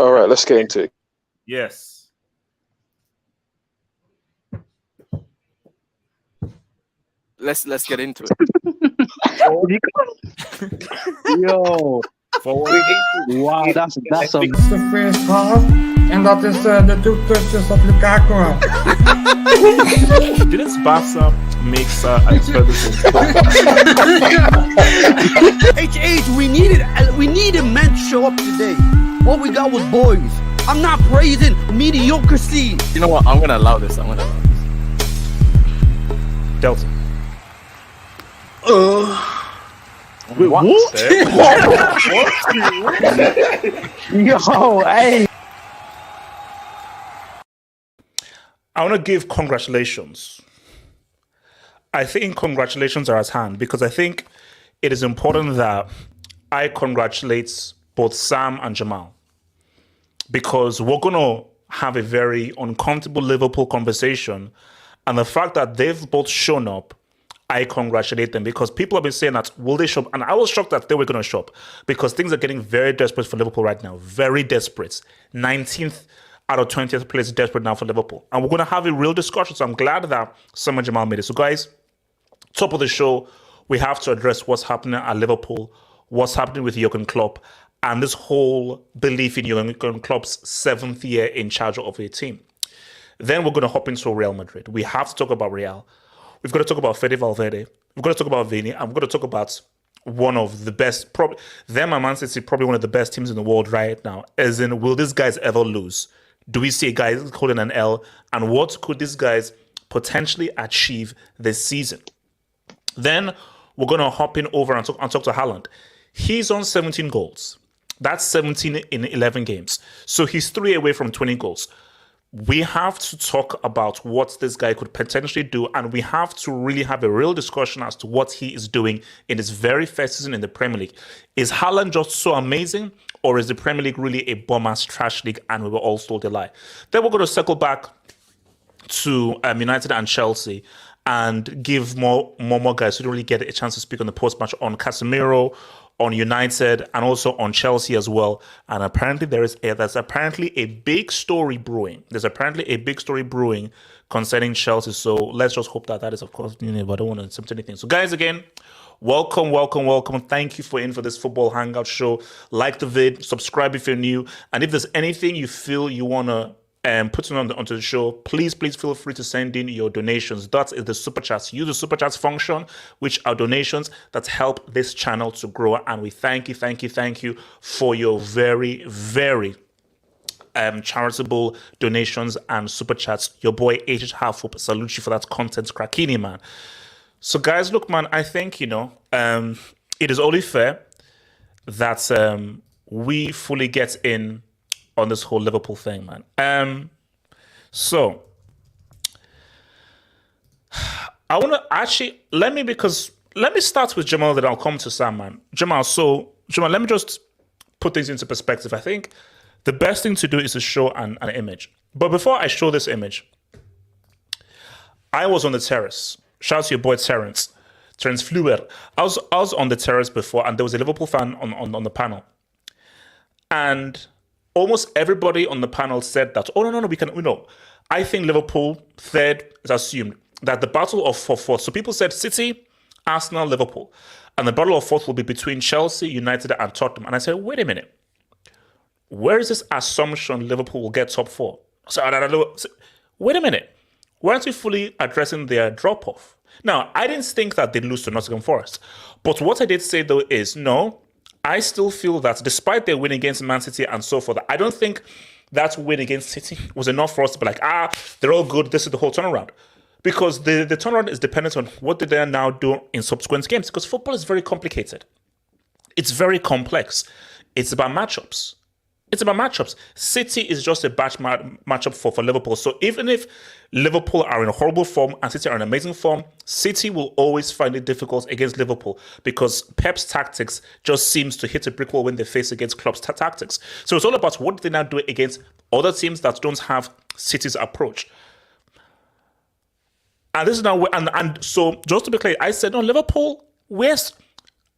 All right, let's get into it. Yes. Let's get into it. Yo. Wow, that's a... The first half, en dat is de two touches op Lukaku. Didn't Barca make Alex Ferguson? H, we needed men to show up today. What we got was boys. I'm not praising mediocrity. You know what? I'm gonna allow this. Delta. Wait, what? Yo, hey. I want to give congratulations. I think congratulations are at hand because I think it is important that I congratulate both Sam and Jamal because we're going to have a very uncomfortable Liverpool conversation, and the fact that they've both shown up, I congratulate them because people have been saying that will they show up, and I was shocked that they were going to show up because things are getting very desperate for Liverpool right now, very desperate. 19th out of 20th place desperate now for Liverpool, and we're going to have a real discussion. So I'm glad that Sam and Jamal made it. So guys, top of the show, we have to address what's happening at Liverpool, what's happening with Jurgen Klopp, and this whole belief in Jurgen Klopp's 7th year in charge of a team. Then we're going to hop into Real Madrid. We have to talk about Real. We've got to talk about Fede Valverde. We've got to talk about Vini. And we've got to talk about one of the best, probably them and Man City, probably one of the best teams in the world right now. As in, will these guys ever lose? Do we see guys holding an L? And what could these guys potentially achieve this season? Then we're going to hop in over and talk to Haaland. He's on 17 goals. That's 17 in 11 games. So he's 3 away from 20 goals. We have to talk about what this guy could potentially do, and we have to really have a real discussion as to what he is doing in his very first season in the Premier League. Is Haaland just so amazing, or is the Premier League really a bum-ass trash league and we were all told a lie? Then we're going to circle back to United and Chelsea and give more guys who don't really get a chance to speak on the post-match on Casemiro, on United, and also on Chelsea as well. And apparently there's apparently a big story brewing. There's apparently a big story brewing concerning Chelsea. So let's just hope that is, of course, but I don't want to attempt anything. So guys, again, welcome. Thank you for this football hangout show. Like the vid, subscribe if you're new, and if there's anything you feel you want to put it onto the show, please feel free to send in your donations. That is the super chats. Use the super chats function, which are donations that help this channel to grow. And we thank you for your very, very charitable donations and super chats. Your boy HH Halfhope, salute you for that content, crackini, man. So guys, look, man, I think it is only fair that we fully get in on this whole Liverpool thing, man. So I want to actually let me start with Jamal, then I'll come to Sam, man. Jamal, let me just put things into perspective. I think the best thing to do is to show an image. But before I show this image, I was on the terrace. Shout out to your boy Terence Fluer. I was on the terrace before, and there was a Liverpool fan on the panel, and almost everybody on the panel said that, oh, no, I think Liverpool third is assumed, that the battle of fourth. So people said City, Arsenal, Liverpool. And the battle of fourth will be between Chelsea, United, and Tottenham. And I said, wait a minute. Where is this assumption Liverpool will get top four? So wait a minute. Why aren't we fully addressing their drop-off? Now, I didn't think that they'd lose to Nottingham Forest. But what I did say, though, is no, I still feel that despite their win against Man City and so forth, I don't think that win against City was enough for us to be like, they're all good, this is the whole turnaround. Because the turnaround is dependent on what did they now do in subsequent games. Because football is very complicated. It's very complex. It's about matchups. City is just a batch matchup for Liverpool. So even if Liverpool are in a horrible form and City are in amazing form, City will always find it difficult against Liverpool because Pep's tactics just seems to hit a brick wall when they face against Klopp's tactics. So it's all about what they now do against other teams that don't have City's approach. And this is now, and so just to be clear, I said, no, Liverpool,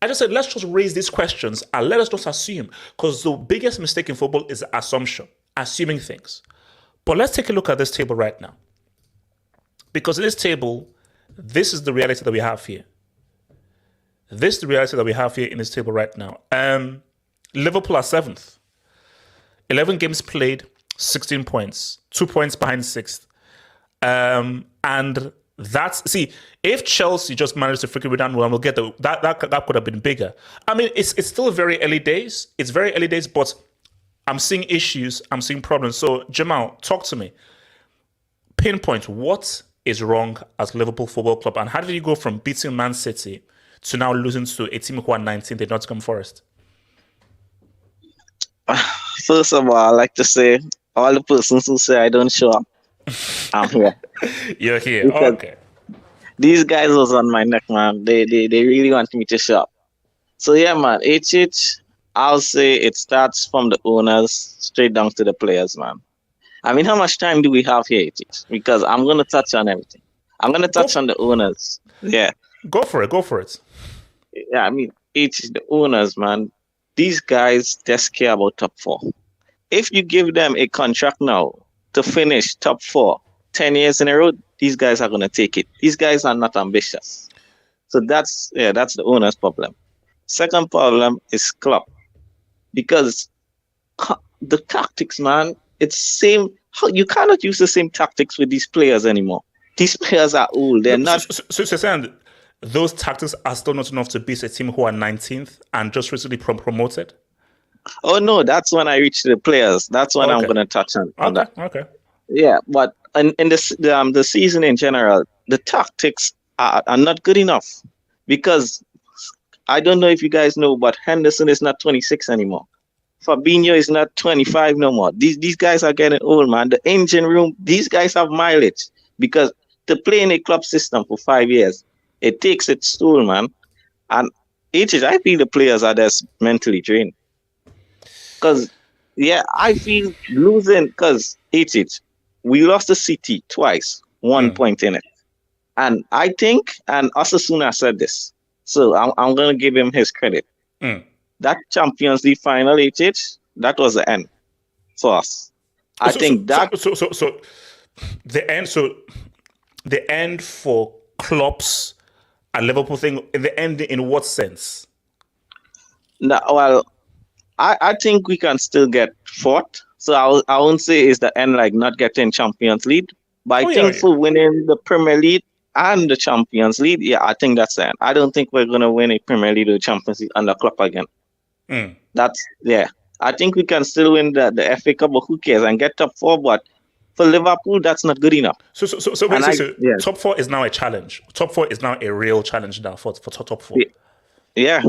I just said, let's just raise these questions and let us just assume, because the biggest mistake in football is assumption, assuming things. But let's take a look at this table right now. Because in this table, this is the reality that we have here. This is the reality that we have here in this table right now. Liverpool are 7th. 11 games played, 16 points. 2 points behind 6th. And if Chelsea just managed to freaking down, well, we'll get that could have been bigger. I mean, it's still very early days. It's very early days, but I'm seeing issues. I'm seeing problems. So, Jamal, talk to me. Pinpoint what is wrong as Liverpool Football Club, and how did you go from beating Man City to now losing to a team who are 19th in Nottingham Forest? First of all, I like to say all the persons who say I don't show up, I'm here. You're here. Oh, okay. These guys was on my neck, man. They really want me to show up. So yeah, man. I'll say it starts from the owners straight down to the players, man. I mean, how much time do we have here, HH? Because I'm gonna touch on everything. I'm gonna touch on the owners. Yeah. Go for it. Yeah, I mean, the owners, man. These guys just care about top 4. If you give them a contract now to finish top 4 10 years in a row, these guys are going to take it. These guys are not ambitious. So that's the owner's problem. Second problem is Klopp. Because the tactics, man, it's same. You cannot use the same tactics with these players anymore. These players are old. They're not. So you're saying those tactics are still not enough to beat a team who are 19th and just recently promoted? Oh, no, that's when I reach the players. That's when I'm going to touch on that. Okay. Yeah, but in the season in general, the tactics are not good enough because I don't know if you guys know, but Henderson is not 26 anymore. Fabinho is not 25 no more. These guys are getting old, man. The engine room, these guys have mileage because to play in a club system for 5 years, it takes its toll, man. And I feel the players are just mentally drained. Because, yeah, I feel losing because we lost the City twice, 1 point in it. And I think, and Osasuna said this, so I'm going to give him his credit. that Champions League final, that was the end for us. I think that. So the end for Klopp's and Liverpool thing. The end in what sense? No, well, I think we can still get fourth. So I won't say it's the end like not getting Champions League, but I think for winning the Premier League and the Champions League, yeah, I think that's the end. I don't think we're gonna win a Premier League or Champions League under Klopp again. I think we can still win the FA Cup, but who cares, and get top 4. But for Liverpool, that's not good enough. So top 4 is now a challenge. Top 4 is now a real challenge now for top 4. Yeah.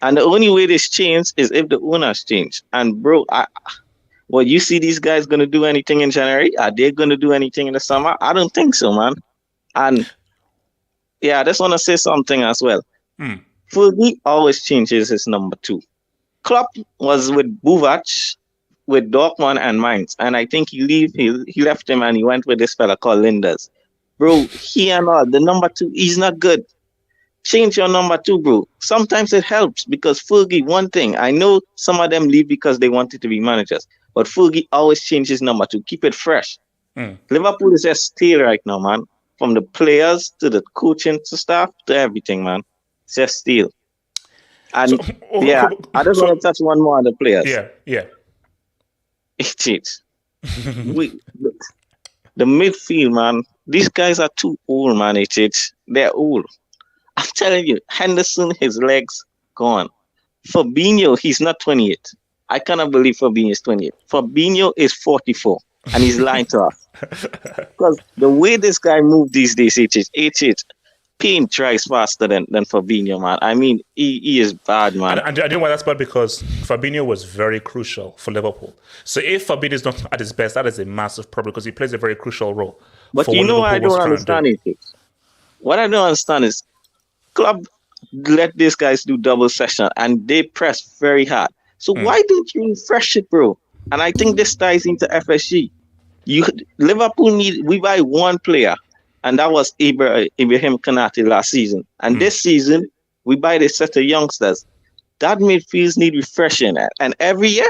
And the only way this changes is if the owners change. And bro, you see these guys going to do anything in January? Are they going to do anything in the summer? I don't think so, man. And yeah, I just want to say something as well. Fergie always changes his number 2. Klopp was with Buvac, with Dortmund and Mainz, and I think he left him and he went with this fella called Linders. Bro, the number 2, he's not good. Change your number 2, bro. Sometimes it helps because Fergie, one thing, I know some of them leave because they wanted to be managers, but Fergie always changes number 2. Keep it fresh. Liverpool is just stale right now, man. From the players to the coaching to staff to everything, man. It's just stale. And I just want to touch one more on the players. Yeah. It's the midfield, man. These guys are too old, man. They're old. I'm telling you, Henderson, his legs gone. Fabinho, he's not 28. I cannot believe Fabinho is 28. Fabinho is 44, and he's lying to us. Because the way this guy moves these days, Payne tries faster than Fabinho, man. I mean, he is bad, man. And I know why that's bad, because Fabinho was very crucial for Liverpool. So if Fabinho is not at his best, that is a massive problem because he plays a very crucial role. But you know what I don't understand it? What I don't understand is Klopp let these guys do double session and they press very hard. So why don't you refresh it, bro? And I think this ties into FSG. Liverpool we buy one player, and that was Ibrahim Konate last season. And this season, we buy this set of youngsters. That midfield need refreshing. And every year,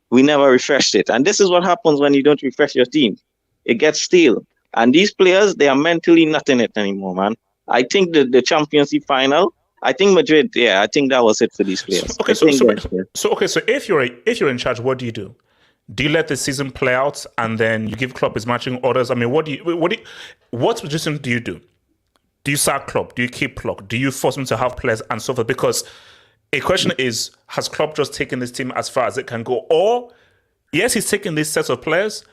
we never refreshed it. And this is what happens when you don't refresh your team. It gets stale. And these players, they are mentally not in it anymore, man. I think the Champions League final, I think Madrid, I think that was it for these players. So if you're in charge, what do you do? Do you let the season play out and then you give Klopp his matching orders? I mean, what suggestion do you do? Do you sack Klopp? Do you keep Klopp? Do you force him to have players and so forth? Because a question is, has Klopp just taken this team as far as it can go? Or, yes, he's taking this set of players.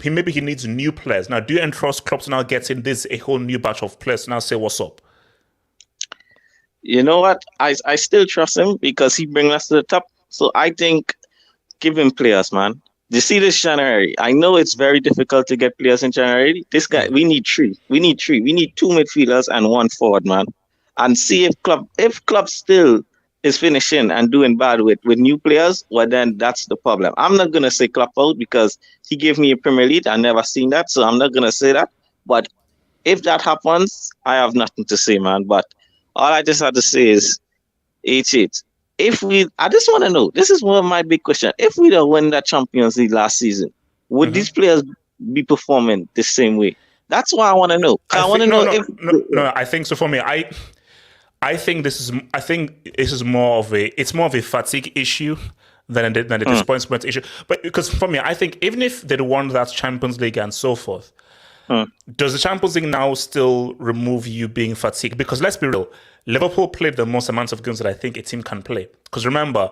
Maybe he needs new players. Now, do you entrust Klopp to now get in a whole new batch of players to now say what's up? You know what? I still trust him because he brings us to the top. So I think give him players, man. You see this January. I know it's very difficult to get players in January. This guy, we need 3. We need 2 midfielders and 1 forward, man. And see if Klopp still is finishing and doing bad with new players, well, then that's the problem. I'm not going to say Klopp out because he gave me a Premier League. I've never seen that, so I'm not going to say that. But if that happens, I have nothing to say, man. But all I just have to say is, I just want to know, this is one of my big questions. If we don't win that Champions League last season, would these players be performing the same way? That's what I want to know. I think so. For me, I think this is more of a fatigue issue than a disappointment issue. But because for me, I think even if they won that Champions League and so forth, does the Champions League now still remove you being fatigued? Because let's be real, Liverpool played the most amount of games that I think a team can play. Because remember,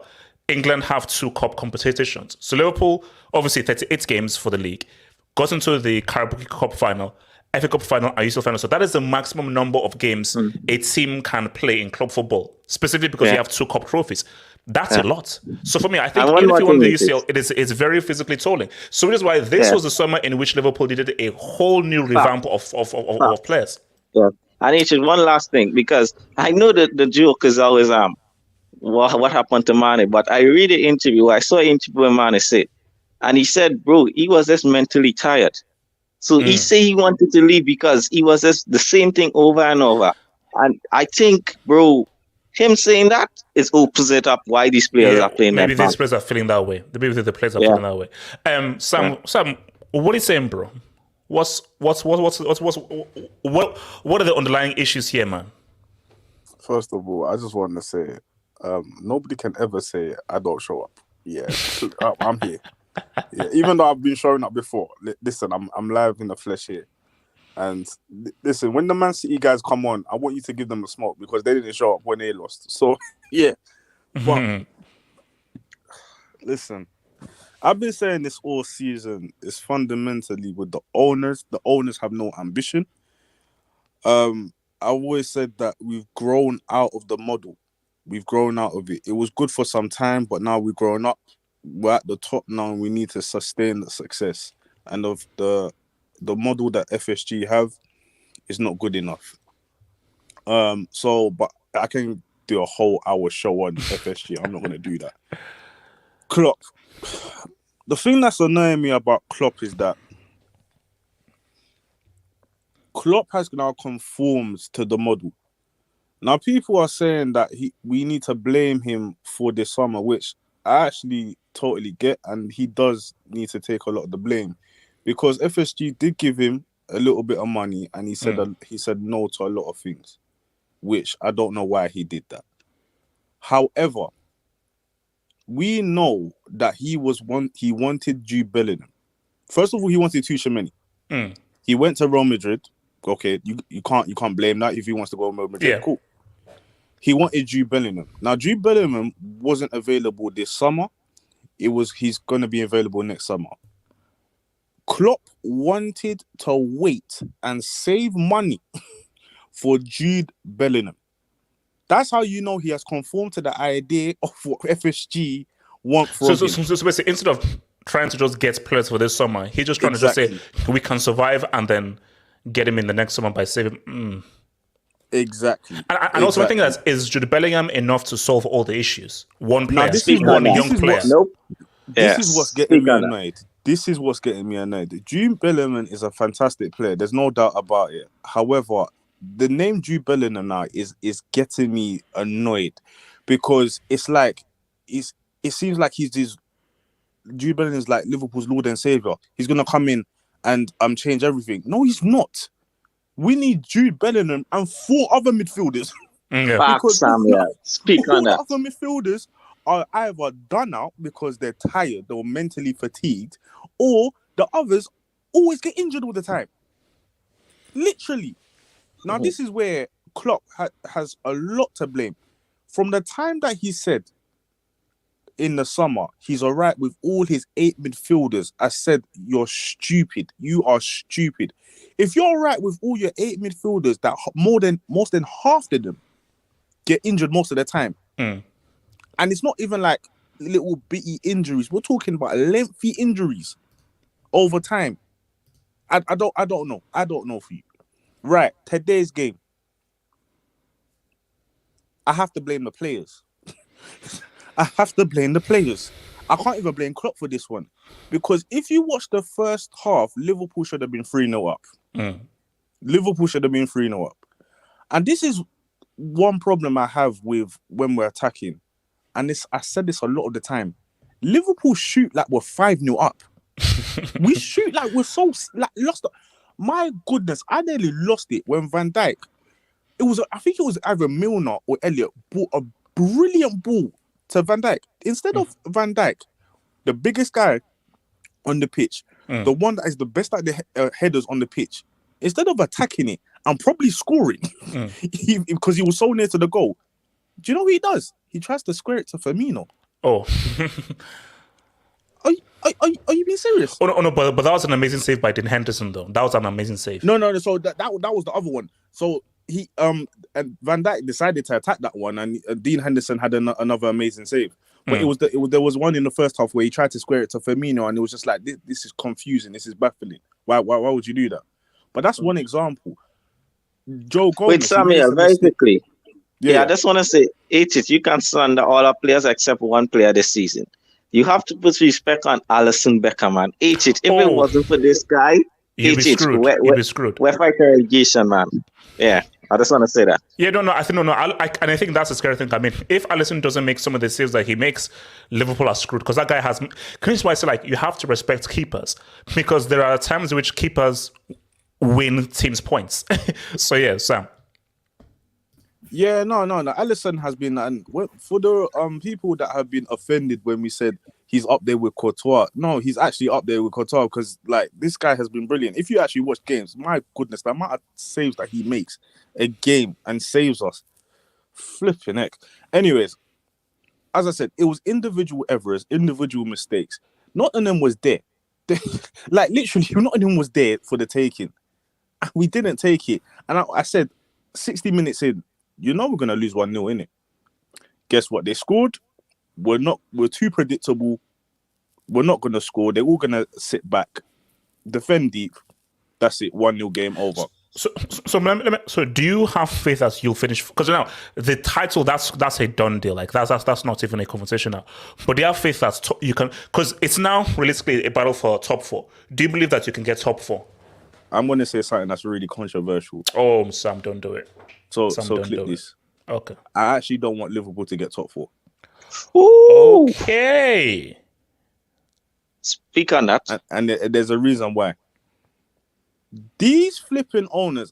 England have 2 cup competitions. So Liverpool, obviously 38 games for the league, got into the Carabao Cup final, FA Cup final, and UCL final. So that is the maximum number of games a team can play in club football, specifically because you have 2 cup trophies. That's a lot. So for me, I think even if you won the UCL, it's very physically tolling. So that is why this was the summer in which Liverpool did a whole new revamp of players. Yeah. And it's one last thing, because I know that the joke is always what happened to Mane, but I read an interview. I saw an interview where Mane said, and he said, bro, he was just mentally tired. So he said he wanted to leave because he was just the same thing over and over. And I think, bro, him saying that is opposite up why these players are playing maybe that these players are feeling that way. Maybe the players are Yeah. feeling that way. Sam, what are you saying, bro? What are the underlying issues here, man? First of all, I just want to say, nobody can ever say I don't show up. Yeah, I'm here. Yeah, even though I've been showing up before. Listen, I'm live in the flesh here. And listen, when the Man City guys come on, I want you to give them a smoke because they didn't show up when they lost. So yeah, but listen, I've been saying this all season. It's fundamentally with the owners. The owners have no ambition. I always said that we've grown out of the model. We've grown out of it. It was good for some time, but now we've grown up. We're at the top now, and we need to sustain the success. And of the model that FSG have is not good enough. But I can do a whole hour show on FSG. I'm not going to do that. Klopp. The thing that's annoying me about Klopp is that Klopp has now conformed to the model. Now, people are saying that we need to blame him for this summer, which I actually totally get, and he does need to take a lot of the blame because FSG did give him a little bit of money, and he said no to a lot of things, which I don't know why he did that. However, we know that he wanted Jude Bellingham. First of all, he wanted Tuchel. He went to Real Madrid. Okay, you can't blame that if he wants to go to Real Madrid. Yeah. Cool. He wanted Jude Bellingham. Now, Jude Bellingham wasn't available this summer. He's going to be available next summer. Klopp wanted to wait and save money for Jude Bellingham. That's how you know he has conformed to the idea of what FSG want from him. So basically, instead of trying to just get players for this summer, he's just trying to just say, we can survive and then get him in the next summer by saving... Exactly. And also, I think is Jude Bellingham enough to solve all the issues? One player, this is one young player. This is what's getting me annoyed. This is what's getting me annoyed. Jude Bellingham is a fantastic player. There's no doubt about it. However, the name Jude Bellingham now is getting me annoyed because it's like it seems like Jude Bellingham is like Liverpool's Lord and Savior. He's gonna come in and change everything. No, he's not. We need Jude Bellingham and 4 other midfielders. Because speak on that. 4 other midfielders are either done out because they're tired or mentally fatigued, or the others always get injured all the time. Literally. Now, this is where Klopp has a lot to blame. From the time that he said in the summer he's all right with all his 8 midfielders, I said, you're stupid. You are stupid. If you're all right with all your 8 midfielders, that more than half of them get injured most of the time. And it's not even like little bitty injuries. We're talking about lengthy injuries over time. I don't know. I don't know for you. Right, today's game. I have to blame the players. I have to blame the players. I can't even blame Klopp for this one. Because if you watch the first half, Liverpool should have been 3-0 up. Liverpool should have been 3-0 up. And this is one problem I have with when we're attacking. And I said this a lot of the time. Liverpool shoot like we're 5-0 up. We shoot like we're so lost. My goodness, I nearly lost it when Van Dijk. I think it was either Milner or Elliott bought a brilliant ball to Van Dijk. Instead of Van Dijk, the biggest guy on the pitch, the one that is the best at the headers on the pitch, instead of attacking it and probably scoring, because he was so near to the goal, do you know what he does? He tries to square it to Firmino. Oh. Are you being serious? Oh no, but that was an amazing save by Dean Henderson, though. That was an amazing save. No. So that was the other one. So he and Van Dijk decided to attack that one, and Dean Henderson had another amazing save. But there was one in the first half where he tried to square it to Firmino, and it was just like this is confusing. This is baffling. Why would you do that? But that's one example. Joe Gomez. Wait, Samuel, very quickly. Yeah, I just want to say, you can slander all our players except one player this season. You have to put respect on Alisson Becker, man. If it wasn't for this guy, you'd be screwed. We're fighting relegation, man. Yeah. I just want to say that. Yeah, no. I think no. And I think that's a scary thing. I mean, if Alisson doesn't make some of the saves that he makes, Liverpool are screwed because that guy has. Can you why I say like you have to respect keepers because there are times in which keepers win teams points. So yeah, Sam. Yeah, no. Alisson has been, and for the people that have been offended when we said he's up there with Courtois. No, he's actually up there with Courtois because like this guy has been brilliant. If you actually watch games, my goodness, the amount of saves that he makes a game and saves us, flipping heck. Anyways, as I said, it was individual errors, individual mistakes. Nottingham was there, like literally, Nottingham was there for the taking. We didn't take it, and I said, 60 minutes in. We're going to lose 1-0, innit? Guess what? They scored. We're too predictable. We're not going to score. They're all going to sit back, defend deep. That's it. 1-0 game over. So do you have faith that you'll finish? Because now the title, that's a done deal. Like that's not even a conversation now. But do you have faith that you can? Because it's now realistically a battle for top 4. Do you believe that you can get top 4? I'm going to say something that's really controversial. Oh, Sam, don't do it. So clip this. Okay. I actually don't want Liverpool to get top 4. Ooh. Okay. Speak on that. And there's a reason why. These flipping owners,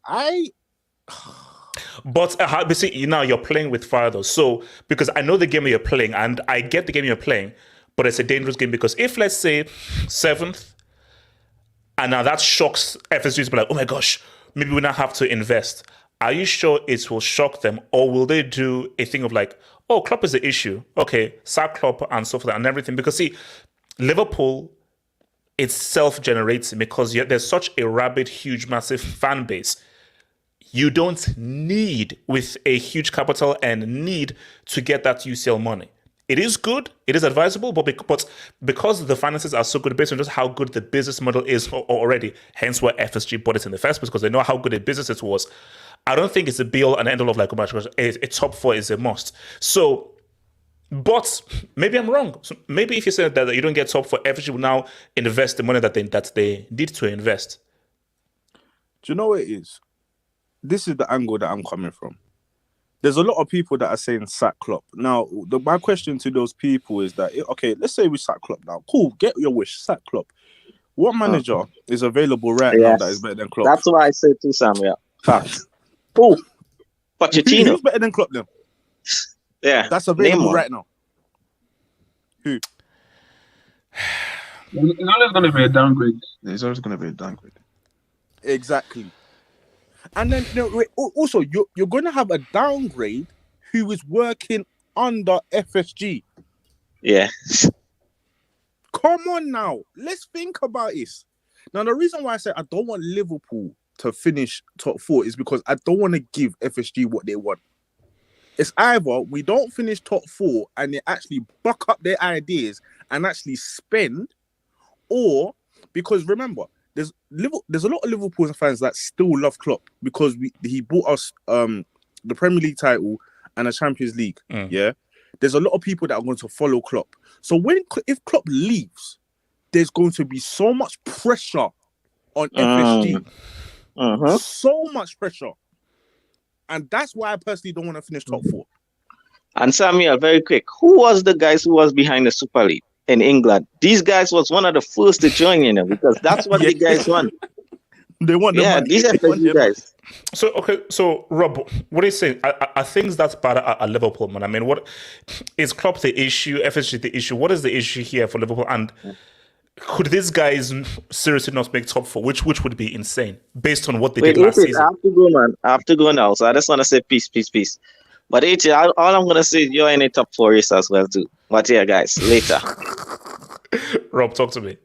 But see, now you're playing with fire though. So because I know the game you're playing, and I get the game you're playing, but it's a dangerous game because if let's say 7th, and now that shocks FSG to be like, oh my gosh, maybe we now have to invest. Are you sure it will shock them, or will they do a thing of like, oh, Klopp is the issue. Okay, sack Klopp and so forth and everything. Because see, Liverpool, it's self-generating because there's such a rabid, huge, massive fan base. You don't need, with a huge capital and need to get that UCL money. It is good, it is advisable, but because the finances are so good based on just how good the business model is already, hence why FSG bought it in the first place, because they know how good a business it was. I don't think it's a be all and end all of like, oh my gosh, a top 4 is a must. So, but maybe I'm wrong. So maybe if you say that you don't get top 4, FSG will now invest the money that they need to invest. Do you know what it is? This is the angle that I'm coming from. There's a lot of people that are saying sack Klopp. Now, my question to those people is that, okay, let's say we sack Klopp now. Cool, get your wish, sack Klopp. What manager is available right now that is better than Klopp? That's what I say too, Sam. Yeah, fact. Oh, Pochettino. Who's better than Klopp then? Yeah, that's available right now. Who? It's always going to be a downgrade. There's always going to be a downgrade. Exactly. And then also you're going to have a downgrade who is working under FSG. Yeah. Come on now. Let's think about this. Now, the reason why I say I don't want Liverpool to finish top 4 is because I don't want to give FSG what they want. It's either we don't finish top 4 and they actually buck up their ideas and actually spend, or because remember, there's a lot of Liverpool fans that still love Klopp because he bought us the Premier League title and a Champions League. Yeah, there's a lot of people that are going to follow Klopp. So if Klopp leaves, there's going to be so much pressure on FSG, so much pressure, and that's why I personally don't want to finish top 4. And Samuel, very quick, who was the guys who was behind the Super League in England? These guys was one of the first to join, because that's what the guys want. They want the money. These are the guys. So Rob, what are you saying? Are things that's bad at Liverpool, man? I mean, what is Klopp the issue? FSG the issue? What is the issue here for Liverpool? And could these guys seriously not make top 4? Which would be insane based on what they did last season. I have to go, man. I have to go now. So I just want to say peace. But AJ, all I'm gonna say, you're in a top 4 race as well too. But yeah, guys, later. Rob, talk to me.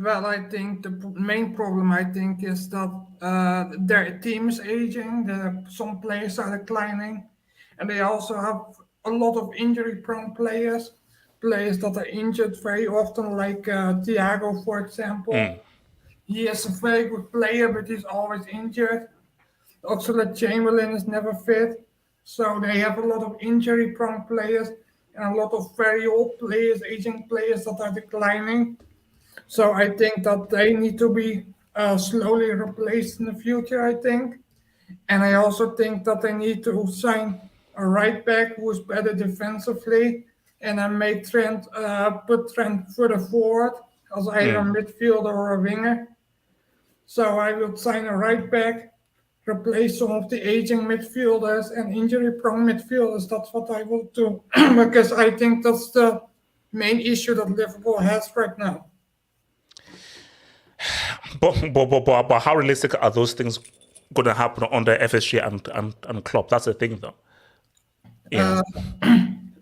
Well, I think the main problem, is that their team is aging. Some players are declining, and they also have a lot of injury-prone players that are injured very often, like Thiago, for example. He is a very good player, but he's always injured. Oxlade-Chamberlain is never fit. So they have a lot of injury-prone players and a lot of very old players, aging players that are declining. So I think that they need to be slowly replaced in the future, I think. And I also think that they need to sign a right back who's better defensively, and then make put Trent further forward as either a midfielder or a winger. So I would sign a right back, replace some of the aging midfielders and injury-prone midfielders. That's what I will do because I think that's the main issue that Liverpool has right now. But how realistic are those things going to happen under FSG and Klopp? That's the thing, though. Yeah.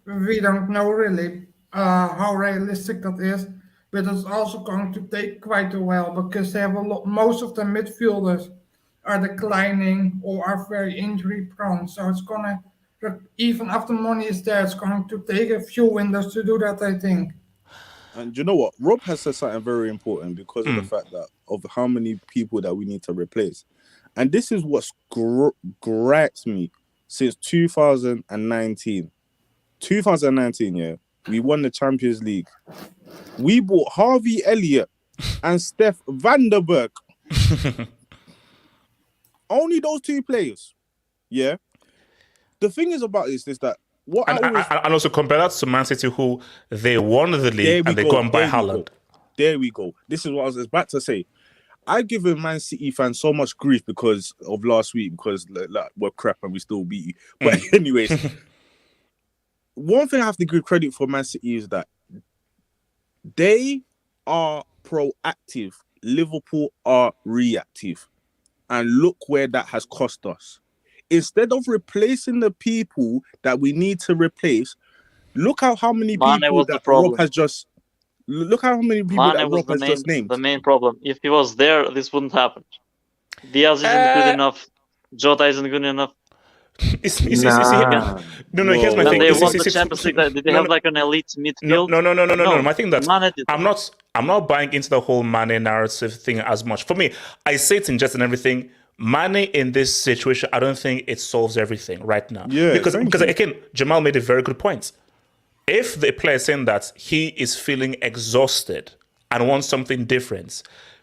We don't know really how realistic that is, but it's also going to take quite a while because they have most of the midfielders are declining or are very injury prone. So it's gonna, even after money is there, it's going to take a few windows to do that, I think. And you know what? Rob has said something very important because of the fact that of how many people that we need to replace. And this is what's gripes me since 2019. 2019, yeah, we won the Champions League. We bought Harvey Elliott and Steph Vanderberg. Only those two players. Yeah. The thing is about this is that what and also compare that to Man City, who they won the league and they go and buy Haaland. There we go. This is what I was about to say. I've given Man City fans so much grief because of last week because like, we're crap and we still beat you. But anyways, one thing I have to give credit for Man City is that they are proactive. Liverpool are reactive. And look where that has cost us. Instead of replacing the people that we need to replace, look how many people that Rob has just... Look how many people that Rob has just named. The main problem. If he was there, this wouldn't happen. Diaz isn't good enough. Jota isn't good enough. No, here's my thing. They won the Champions League. Did they have like an elite midfield? No. My thing that I'm not buying into the whole Mane narrative thing as much. For me, I say it's injustice and everything. Mane in this situation, I don't think it solves everything right now. Yeah, because again, Jamal made a very good point. If the player is saying that he is feeling exhausted and wants something different,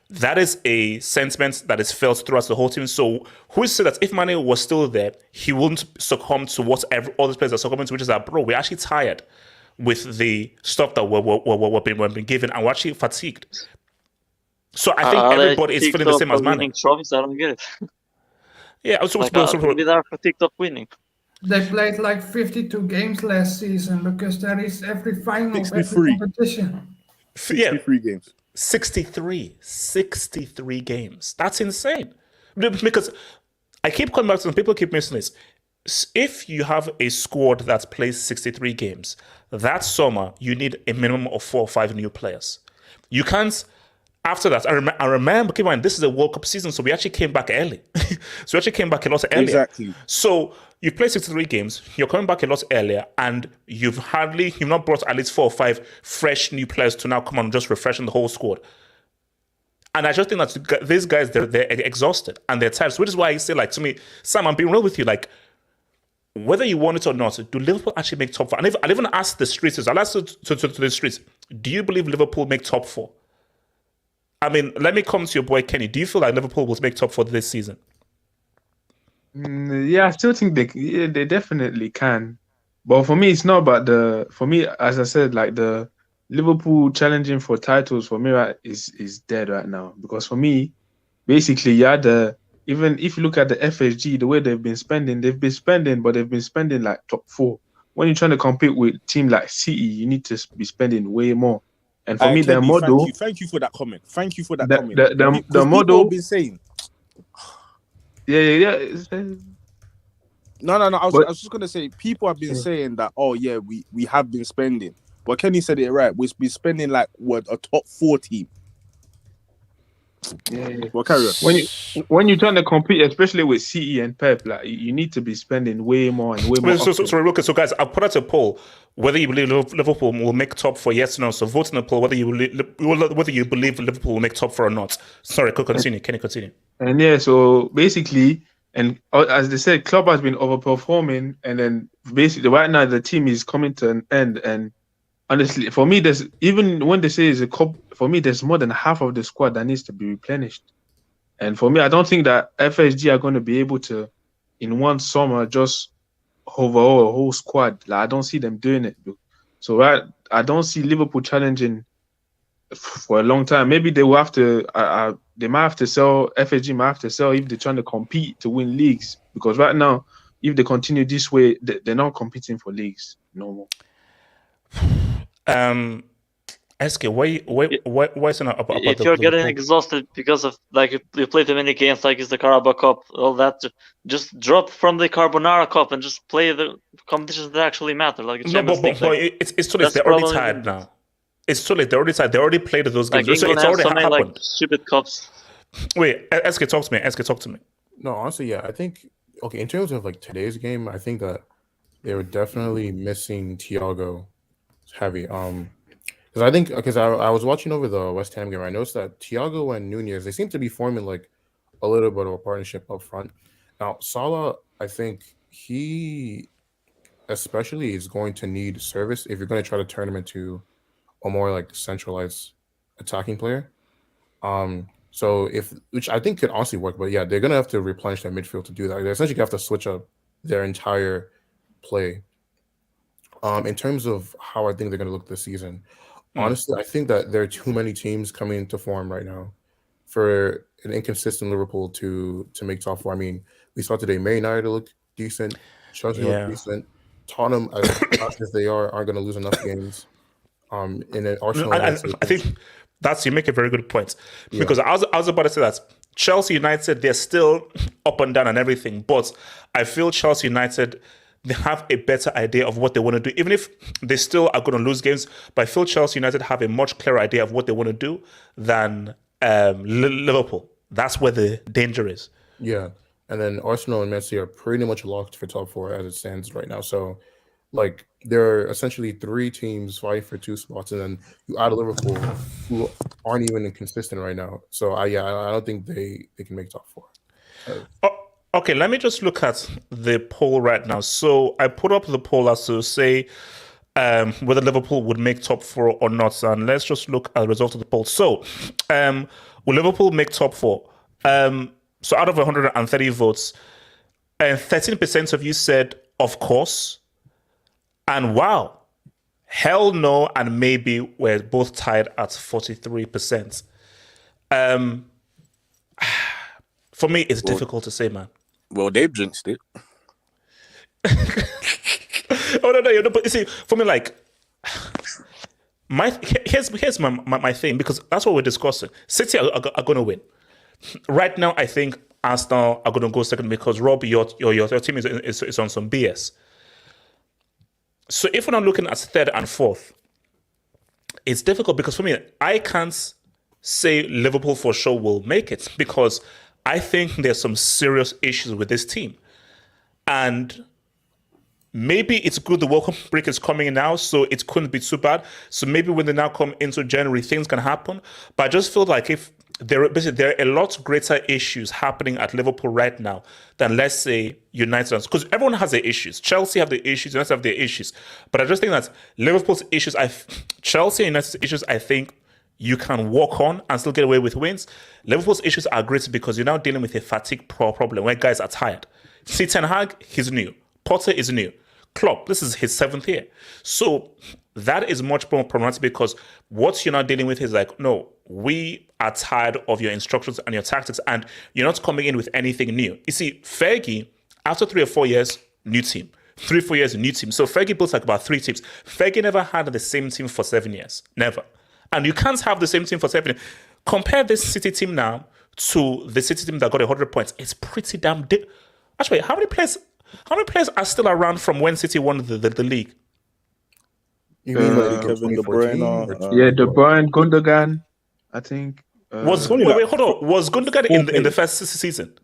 that is a sentiment that is felt throughout the whole team. So who is saying that if Mane was still there, he wouldn't succumb to what all these players are succumbing to, which is that, bro, we're actually tired with the stuff that we're being given, and we're actually fatigued. So I think everybody is feeling the same as Mane. Trophies, I don't get it. Yeah, I was we are fatigued of winning. They played like 52 games last season because there is every final, every competition. 63 games. 63 games. That's insane. Because I keep coming back to them, people keep missing this. If you have a squad that plays 63 games, that summer you need a minimum of 4 or 5 new players. You can't. After that, I remember, keep in mind, this is a World Cup season, so we actually came back early. So we actually came back a lot earlier. Exactly. So you've played 63 games, you're coming back a lot earlier, and you've not brought at least 4 or 5 fresh new players to now come on and just refreshing the whole squad. And I just think that these guys, they're exhausted and they're tired. So which is why I say, like, to me, Sam, I'm being real with you, like, whether you want it or not, do Liverpool actually make top 4? And I'll even ask the streets, I'll ask to the streets, do you believe Liverpool make top 4? I mean, let me come to your boy Kenny. Do you feel like Liverpool will make top 4 this season? Yeah, I still think they definitely can. But for me, it's not about for me, as I said, like the Liverpool challenging for titles for me is dead right now. Because for me, basically, even if you look at the FSG, the way they've been spending, but they've been spending like top 4. When you're trying to compete with a team like City, you need to be spending way more. And for me, their model... Thank you for that comment. Thank you for that comment. The model... Been saying... Yeah. No. I was just going to say, people have been saying that, oh, yeah, we have been spending. But Kenny said it right. We've been spending like, what, a top 4 team. Yeah. Well, carry on. When you're trying to compete, especially with CE and Pep, like you need to be spending way more and way more. So guys, I'll put out a poll whether you believe Liverpool will make top 4, yes or no. So vote in the poll whether you believe Liverpool will make top 4 or not. Sorry, continue. Can you continue? And yeah, so basically, and as they said, Klopp has been overperforming, and then basically right now the team is coming to an end. And honestly, for me, even when they say it's a cup, for me, there's more than half of the squad that needs to be replenished. And for me, I don't think that FSG are going to be able to, in one summer, just overhaul a whole squad. Like, I don't see them doing it. So I don't see Liverpool challenging for a long time. Maybe they will have to. They might have to sell. FSG might have to sell if they're trying to compete to win leagues. Because right now, if they continue this way, they're not competing for leagues no more. SK, why is it not about if you're getting exhausted because of like you play too many games, like it's the Carabao Cup, all that, just drop from the Carbonara Cup and just play the competitions that actually matter, like Champions League. But it's too late. They're already tired now. It's too late. They're already tired. They already played those games. Like So it's already happened. Like stupid cups. Wait, SK, talk to me. SK, talk to me. No, honestly, yeah, I think in terms of like today's game, I think that they were definitely missing Thiago heavy. Because I was watching over the West Ham game, I noticed that Thiago and Nunez, they seem to be forming like a little bit of a partnership up front. Now, Salah, I think he especially is going to need service if you're going to try to turn him into a more like centralized attacking player. So which I think could honestly work, but yeah, they're going to have to replenish their midfield to do that. They essentially have to switch up their entire play. In terms of how I think they're going to look this season, honestly, I think that there are too many teams coming into form right now for an inconsistent Liverpool to make top four. I mean, we saw today Man United look decent, Chelsea look decent, Tottenham, as fast as they aren't going to lose enough games. In an Arsenal, I think you make a very good point because I was about to say that Chelsea United, they're still up and down and everything, but I feel Chelsea United, they have a better idea of what they want to do, even if they still are going to lose games. But I feel Chelsea United have a much clearer idea of what they want to do than Liverpool. That's where the danger is. Yeah, and then Arsenal and Man City are pretty much locked for top four as it stands right now. So, like, there are essentially three teams fighting for two spots, and then you add Liverpool, who aren't even consistent right now. So, I don't think they can make top four. Okay, let me just look at the poll right now. So I put up the poll as to say whether Liverpool would make top four or not. And let's just look at the result of the poll. So will Liverpool make top four? So out of 130 votes, 13% of you said, of course. And wow, hell no and maybe were both tied at 43%. For me, it's difficult to say, man. Well, they've jinxed it. Oh no! But you see, for me, like, here's my thing, because that's what we're discussing. City are going to win. Right now, I think Arsenal are going to go second because Rob, your team is on some BS. So if we're not looking at third and fourth, it's difficult because for me, I can't say Liverpool for sure will make it because I think there's some serious issues with this team. And maybe it's good the World Cup break is coming in now, so it couldn't be too bad. So maybe when they now come into January, things can happen. But I just feel like if there are a lot greater issues happening at Liverpool right now than, let's say, United. Because everyone has their issues. Chelsea have their issues, United have their issues. But I just think that Liverpool's issues, Chelsea and United's issues, I think, you can walk on and still get away with wins. Liverpool's issues are great because you're now dealing with a fatigue problem where guys are tired. See, Ten Hag, he's new. Potter is new. Klopp, this is his 7th year. So that is much more problematic because what you're not dealing with is like, no, we are tired of your instructions and your tactics and you're not coming in with anything new. You see, Fergie, after 3 or 4 years, new team. 3 or 4 years, new team. So Fergie built like about 3 teams. Fergie never had the same team for 7 years. Never. And you can't have the same team for 7 years. Compare this City team now to the City team that got 100 points. It's pretty damn Actually, how many players are still around from when City won the league? You mean like Kevin De Bruyne? De Bruyne, Gundogan, I think. Wait, hold on. Was Gundogan in the first season?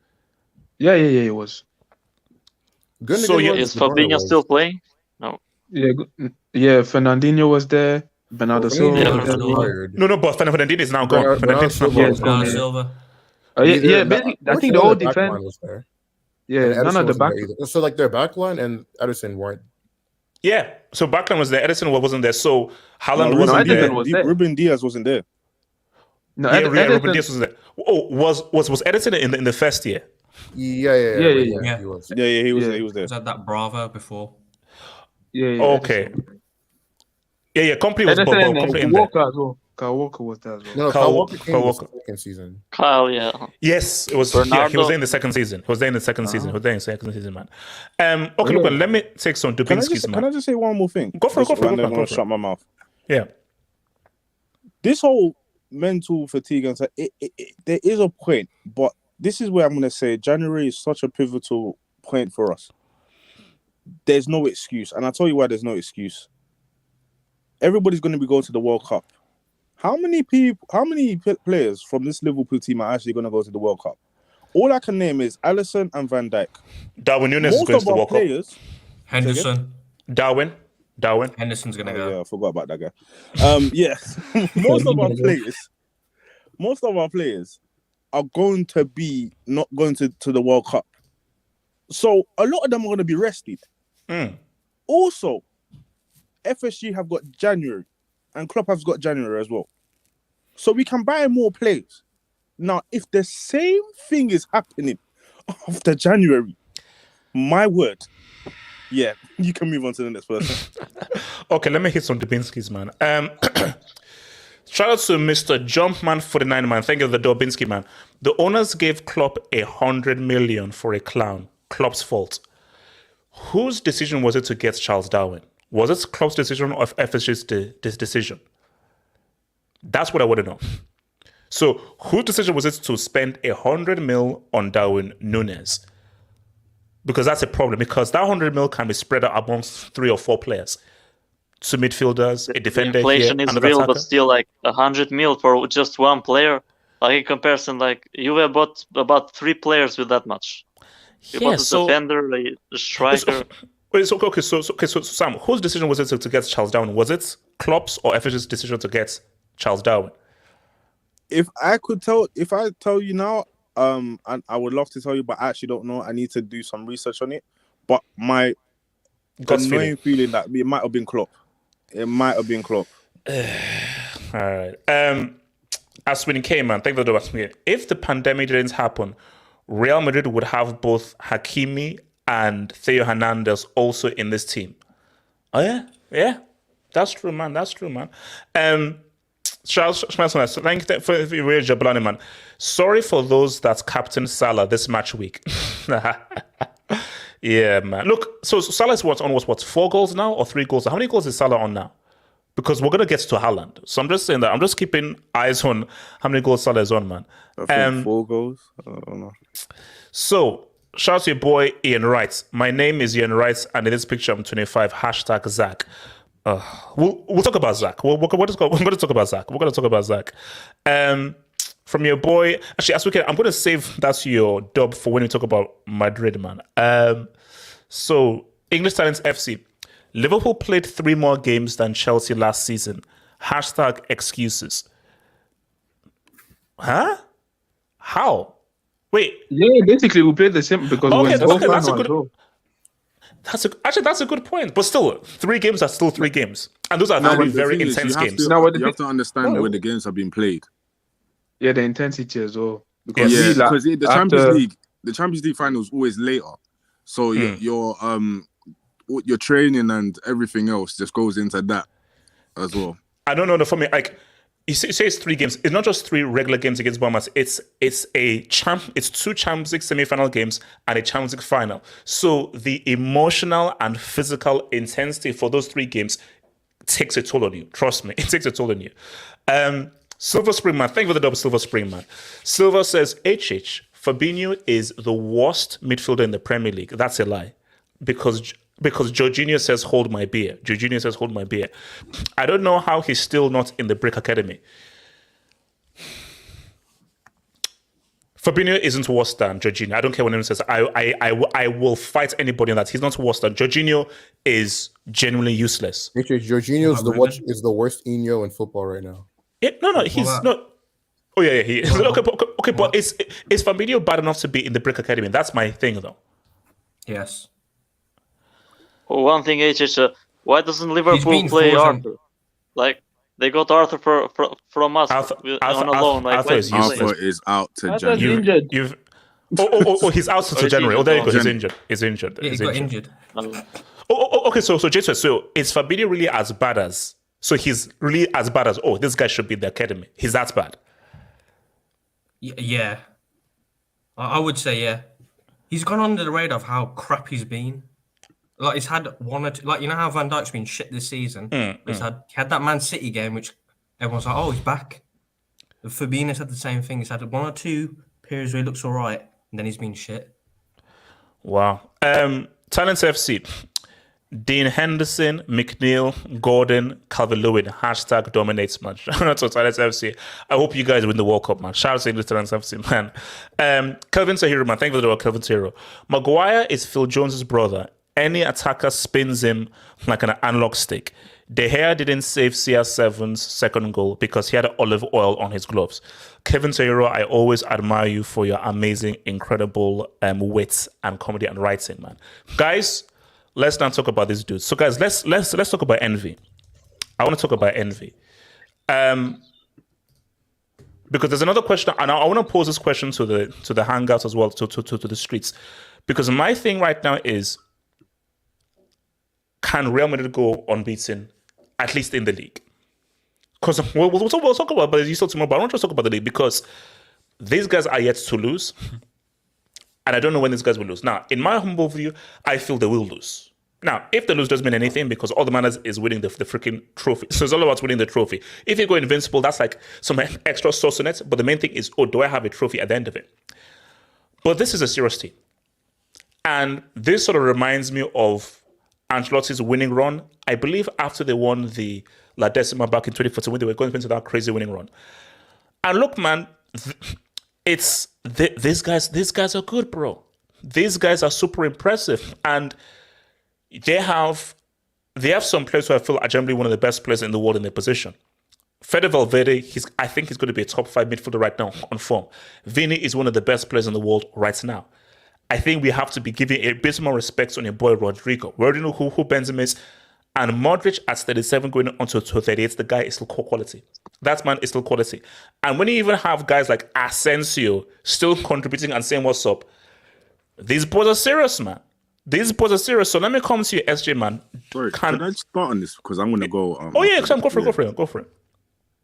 Yeah, it was. So is Fabinho still playing? No. Yeah, Fernandinho was there. Bernardo Silva. No, but Fernandinho is now gone. Bernardo Silva. Basically, I think the whole defense was there. Yeah, none of the back. So like their backline and Ederson weren't. Yeah, so backline was there. Ederson wasn't there. So Haaland wasn't there. Ruben Diaz wasn't there. No, Yeah, Ruben Ederson. Diaz was there. Oh, was Edison in the first year? Yeah. Yeah. He was. Yeah, he was Yeah. there. He was there. Was that Bravo before? Yeah. Okay. Ederson. Yeah. Company was Ederson company and in there. Walker as well. Kyle Walker was there as well. No, Kyle Kyle Walker came in the Walker. second season. Kyle, yeah. Yes, it was. Yeah, he Bernardo. was there in the second season. He was there in the second season. He was there in the second season, man. Okay, Yeah. look, let me take some Dubinsky's, Can man. I just say one more thing? Go for it. I'm gonna shut my mouth. Yeah. This whole mental fatigue and stuff, there is a point, but this is where I'm gonna say January is such a pivotal point for us. There's no excuse, and I'll tell you why there's no excuse. Everybody's going to be going to the World Cup. How many players from this Liverpool team are actually going to go to the World Cup? All I can name is Alisson and Van Dijk. Darwin Núñez is going to the World Cup. Henderson. Darwin. Henderson's gonna go. Yeah, I forgot about that guy. Yeah, most of our players are going to be not going to the World Cup. So a lot of them are going to be rested. Also, FSG have got January, and Klopp has got January as well. So we can buy more players. Now, if the same thing is happening after January, my word, yeah, you can move on to the next person. Okay, let me hit some Dubinsky's, man. Shout out to Mr. Jumpman49, man. Thank you, the Dubinsky, man. The owners gave Klopp 100 million for a clown. Klopp's fault. Whose decision was it to get Charles Darwin? Was it Klopp's decision or FSG's decision? That's what I want to know. So, whose decision was it to spend 100 mil on Darwin Núñez? Because that's a problem. Because that 100 mil can be spread out amongst 3 or 4 players. 2 midfielders, a defender. Inflation here, is another real, attacker. but still, like 100 mil for just one player. Like in comparison, like Juve bought about 3 players with that much. You bought a defender, a striker. So Sam, whose decision was it to get Charles Darwin? Was it Klopp's or FSG's decision to get Charles Darwin? If I tell you now, and I would love to tell you, but I actually don't know. I need to do some research on it. But my annoying feeling that it might have been Klopp. It might have been Klopp. All right. Aswin K, man, thank you for asking. If the pandemic didn't happen, Real Madrid would have both Hakimi and Theo Hernandez also in this team. Oh yeah, yeah, that's true, man. Charles Schmelson, thank you for your Jablani, man. Sorry for those that captain Salah this match week. Yeah, man. Look, so Salah is what 4 goals now or 3 goals? How many goals is Salah on now? Because we're gonna get to Haaland. So I'm just saying that I'm just keeping eyes on how many goals Salah is on, man. I think 4 goals. I don't know. So shout out to your boy Ian Wright. My name is Ian Wright, and in this picture I'm 25. # Zach. We'll talk about Zach. We're going to talk about Zach. We're going to talk about Zach. From your boy, actually, as we can, I'm going to save that your dub for when we talk about Madrid, man. So English Talents FC. Liverpool played 3 more games than Chelsea last season. # excuses. Huh? How? Wait. Yeah, basically we played the same because Okay, that's a good. That's a good point. But still, 3 games are still 3 games. And those are very intense games. You have to understand where the games have been played. Yeah, the intensity as well. Because the Champions League final is always later. So your training and everything else just goes into that as well. I don't know. For me, like you say it's 3 games. It's not just 3 regular games against Bournemouth. It's 2 Champions League semi-final games and a Champions League final. So the emotional and physical intensity for those 3 games takes a toll on you. Trust me, it takes a toll on you. Silver Spring Man, thank you for the double, Silver Spring Man. Silver says, Fabinho is the worst midfielder in the Premier League. That's a lie. Because Jorginho says, hold my beer. Jorginho says, hold my beer. I don't know how he's still not in the Brick Academy. Fabinho isn't worse than Jorginho. I don't care what anyone says. I will fight anybody on that. He's not worse than Jorginho. Is genuinely useless. Jorginho is the worst Eno in football right now. No, he's not. Oh yeah, he is. Okay, but is Fabinho bad enough to be in the Brick Academy? That's my thing, though. Yes. One thing, why doesn't Liverpool play Arthur? Like, They got Arthur from us on a loan. Like, Arthur is useless. Arthur is out to Arthur's January. injured. He's out to January. Oh, there you go. He's injured. He's injured. Yeah, he got injured. Okay. So Jason, so is Fabinho really as bad as? So he's really as bad as? Oh, this guy should be in the academy. He's that bad. Yeah. I would say yeah. He's gone under the radar of how crap he's been. Like he's had one or two, like you know how Van Dijk's been shit this season. He had that Man City game, which everyone's like, oh, he's back. Fabinho's had the same thing. He's had one or two periods where he looks all right, and then he's been shit. Wow. Talents FC. Dean Henderson, McNeil, Gordon, Calvert-Lewin, # dominates match. That's what Talents FC. I hope you guys win the World Cup, man. Shout out to the Talents FC, man. Kelvin Sahiro, man. Thank you for the Kelvin Sahiro. Maguire is Phil Jones's brother. Any attacker spins him like an analog stick. De Gea didn't save CR7's second goal because he had olive oil on his gloves. Kevin Sahiro, I always admire you for your amazing, incredible wit and comedy and writing, man. Guys, let's now talk about this dude. So, guys, let's talk about envy. I want to talk about envy, because there's another question, and I want to pose this question to the Hangouts as well, to the streets, because my thing right now is, can Real Madrid go unbeaten, at least in the league? Because we'll talk about it still tomorrow, but I want to talk about the league because these guys are yet to lose, and I don't know when these guys will lose. Now, in my humble view, I feel they will lose. Now, if they lose doesn't mean anything because all the matters is winning the freaking trophy. So it's all about winning the trophy. If you go invincible, that's like some extra sauce in it, but the main thing is, do I have a trophy at the end of it? But this is a serious team. And this sort of reminds me of Ancelotti's winning run, I believe after they won the La Decima back in 2014 when they were going into that crazy winning run. And look, man, these guys are good, bro. These guys are super impressive, and they have some players who I feel are generally one of the best players in the world in their position. Fede Valverde, I think he's going to be a top 5 midfielder right now on form. Vini is one of the best players in the world right now. I think we have to be giving a bit more respect on your boy Rodrigo. We already know who Benzema is. And Modric at 37 going on to 38, the guy is still quality. That man is still quality. And when you even have guys like Asensio still contributing and saying what's up, these boys are serious, man. These boys are serious. So let me come to you, SJ, man. Sorry, can I start on this? Because I'm going to go... go for it.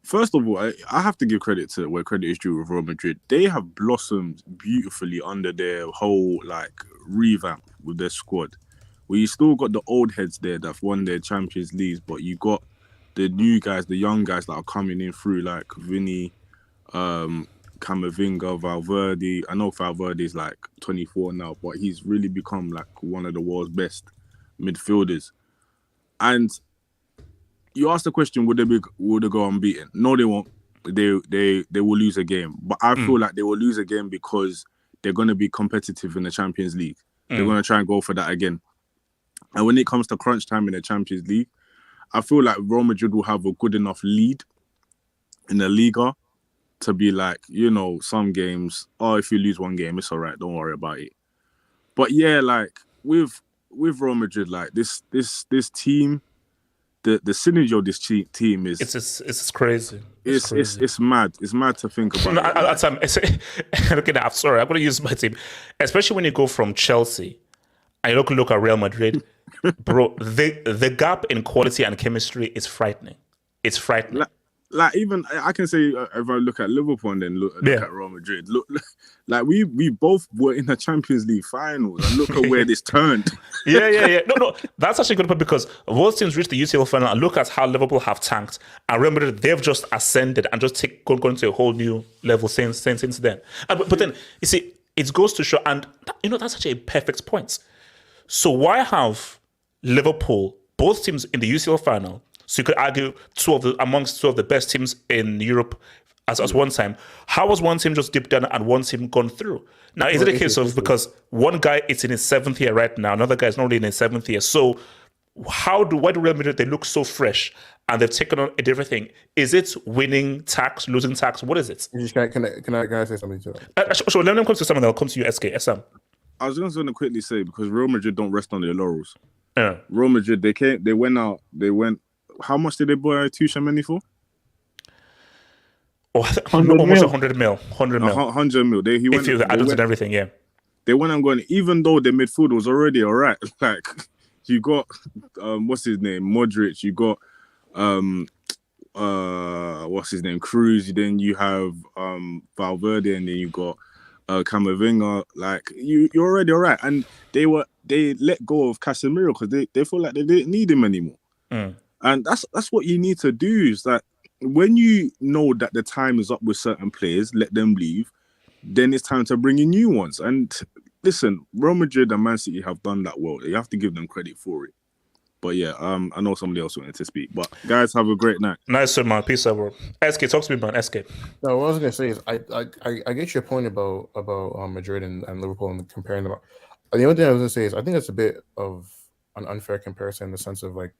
First of all, I have to give credit to where credit is due with Real Madrid. They have blossomed beautifully under their whole revamp with their squad. Well, you still got the old heads there that've won their Champions Leagues, but you got the new guys, the young guys that are coming in through, like Vini, Camavinga, Valverde. I know Valverde is 24 now, but he's really become one of the world's best midfielders. And you asked the question, would they go unbeaten? No, they won't. They will lose a game. But I feel like they will lose a game because they're going to be competitive in the Champions League. They're going to try and go for that again. And when it comes to crunch time in the Champions League, I feel like Real Madrid will have a good enough lead in the Liga to be some games, if you lose one game, it's all right, don't worry about it. But yeah, with Real Madrid, this team, the synergy of this team is it's crazy. It's mad. It's mad to think about. I'm sorry. I'm going to use my team, especially when you go from Chelsea and you look at Real Madrid, bro. The gap in quality and chemistry is frightening. It's frightening. Even I can say if I look at Liverpool and then look at Real Madrid, we both were in the Champions League finals and look at where this turned. Yeah. No, that's actually a good point because both teams reached the UCL final and look at how Liverpool have tanked and Real Madrid, they've just ascended and just gone to a whole new level since then. But then you see, it goes to show, and that's such a perfect point. So why have Liverpool, both teams in the UCL final? So you could argue amongst two of the best teams in Europe as one time. How was one team just dipped down and one team gone through? Now, is it a case of because one guy is in his 7th year right now, another guy is not really in his 7th year? So why do Real Madrid, they look so fresh and they've taken on a different thing? Is it winning tax, losing tax? What is it? Can I say something to that? Sure, let them come to someone. I'll come to you, SK, SM. I was just going to quickly say, because Real Madrid don't rest on their laurels. Yeah. Real Madrid, they went. How much did they buy Tchouaméni for? almost 100 mil. 100 mil. 100 mil. He went. If you add and everything, yeah. They went and gone. Even though the midfield was already all right, like you got what's his name, Modric. You got what's his name, Cruz. Then you have Valverde, and then you got Camavinga. Like you're already all right, and they let go of Casemiro because they feel like they didn't need him anymore. And that's what you need to do. Is that when you know that the time is up with certain players, let them leave. Then it's time to bring in new ones. And listen, Real Madrid and Man City have done that well. You have to give them credit for it. But yeah, I know somebody else wanted to speak. But guys, have a great night. Nice one, man. Peace out, bro. SK, talk to me, man. SK. No, what I was gonna say is I get your point about Madrid and Liverpool and comparing them. The only thing I was gonna say is I think that's a bit of an unfair comparison in the sense of like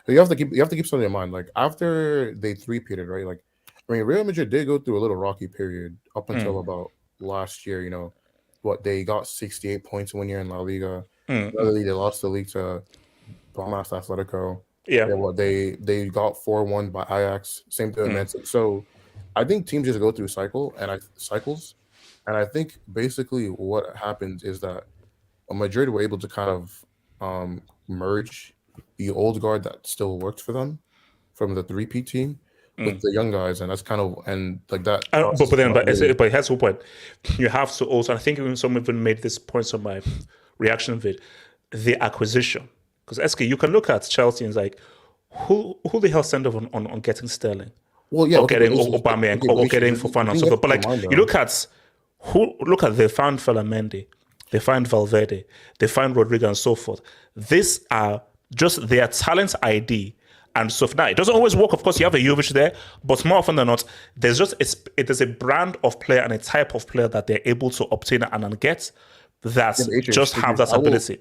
you have to keep something in mind. Like after they three-peated, right? Like I mean, Real Madrid did go through a little rocky period up until about last year. You know, they got 68 points 1 year in La Liga. They lost the league to Palmas Atletico. Yeah. They got 4-1 by Ajax. Same thing with Man City. So I think teams just go through cycles, and I think basically what happens is that Madrid were able to kind of merge the old guard that still worked for them from the 3P team with the young guys, and that's kind of like that. But here's the point: you have to also. I think even someone even made this point on my reaction vid, the acquisition. Because SK, you can look at Chelsea and it's like, who the hell sent off on getting Sterling? Well, yeah, or getting Aubameyang, or getting Fofana and so forth. But like, you look at they found Mendy, they find Valverde, they find Rodrigo and so forth. These are just their talent ID. And so now it doesn't always work. Of course, you have a Jovic there, but more often than not, there's a brand of player and a type of player that they're able to obtain and get that have that ability.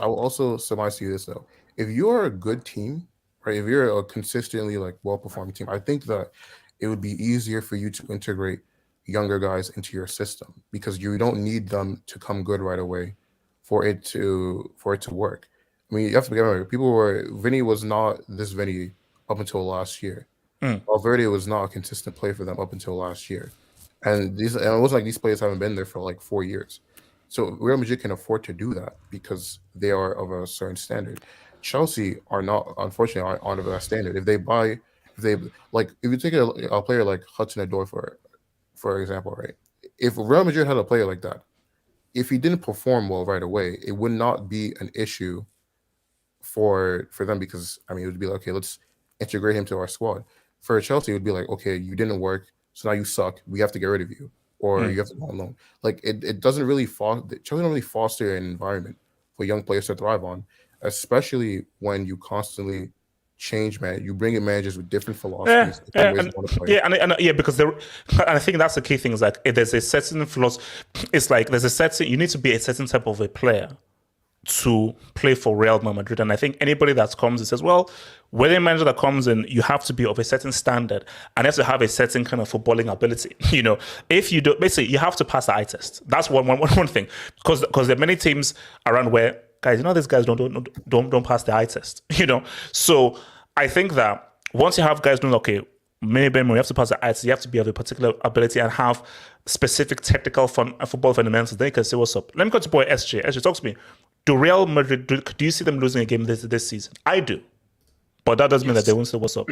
I will also surmise to you this though: if you're a good team, right? If you're a consistently like well-performing team, I think that it would be easier for you to integrate younger guys into your system because you don't need them to come good right away for it to work. I mean, you have to remember, Vinny was not this Vinny up until last year. Valverde was not a consistent play for them up until last year, and it wasn't like these players haven't been there for like 4 years. So Real Madrid can afford to do that because they are of a certain standard. Chelsea are not, unfortunately, aren't of that standard. If you take a player like Hudson-Odoi for example, right? If Real Madrid had a player like that, if he didn't perform well right away, it would not be an issue for them because I mean it would be like, okay, let's integrate him to our squad. For Chelsea, it would be like, okay, you didn't work, so now you suck. We have to get rid of you. Or you have to go alone. Like it doesn't really Chelsea don't really foster an environment for young players to thrive on, especially when you constantly change, man. You bring in managers with different philosophies. Because I think that's the key thing is like there's a certain philosophy. It's like you need to be a certain type of a player to play for Real Madrid. And I think anybody that comes and says, well, when a manager that comes in, you have to be of a certain standard and you have to have a certain kind of footballing ability. You know, if you don't, basically, you have to pass the eye test. That's one thing. Because there are many teams around where, guys, you know, these guys don't pass the eye test. You know, so I think that once you have guys doing, okay, maybe you have to pass the eye test, you have to be of a particular ability and have specific technical football fundamentals, then you can say, what's up? Let me go to boy SJ. SJ, talk to me. Do Real Madrid, do you see them losing a game this season? I do. But that doesn't mean that they won't say what's up.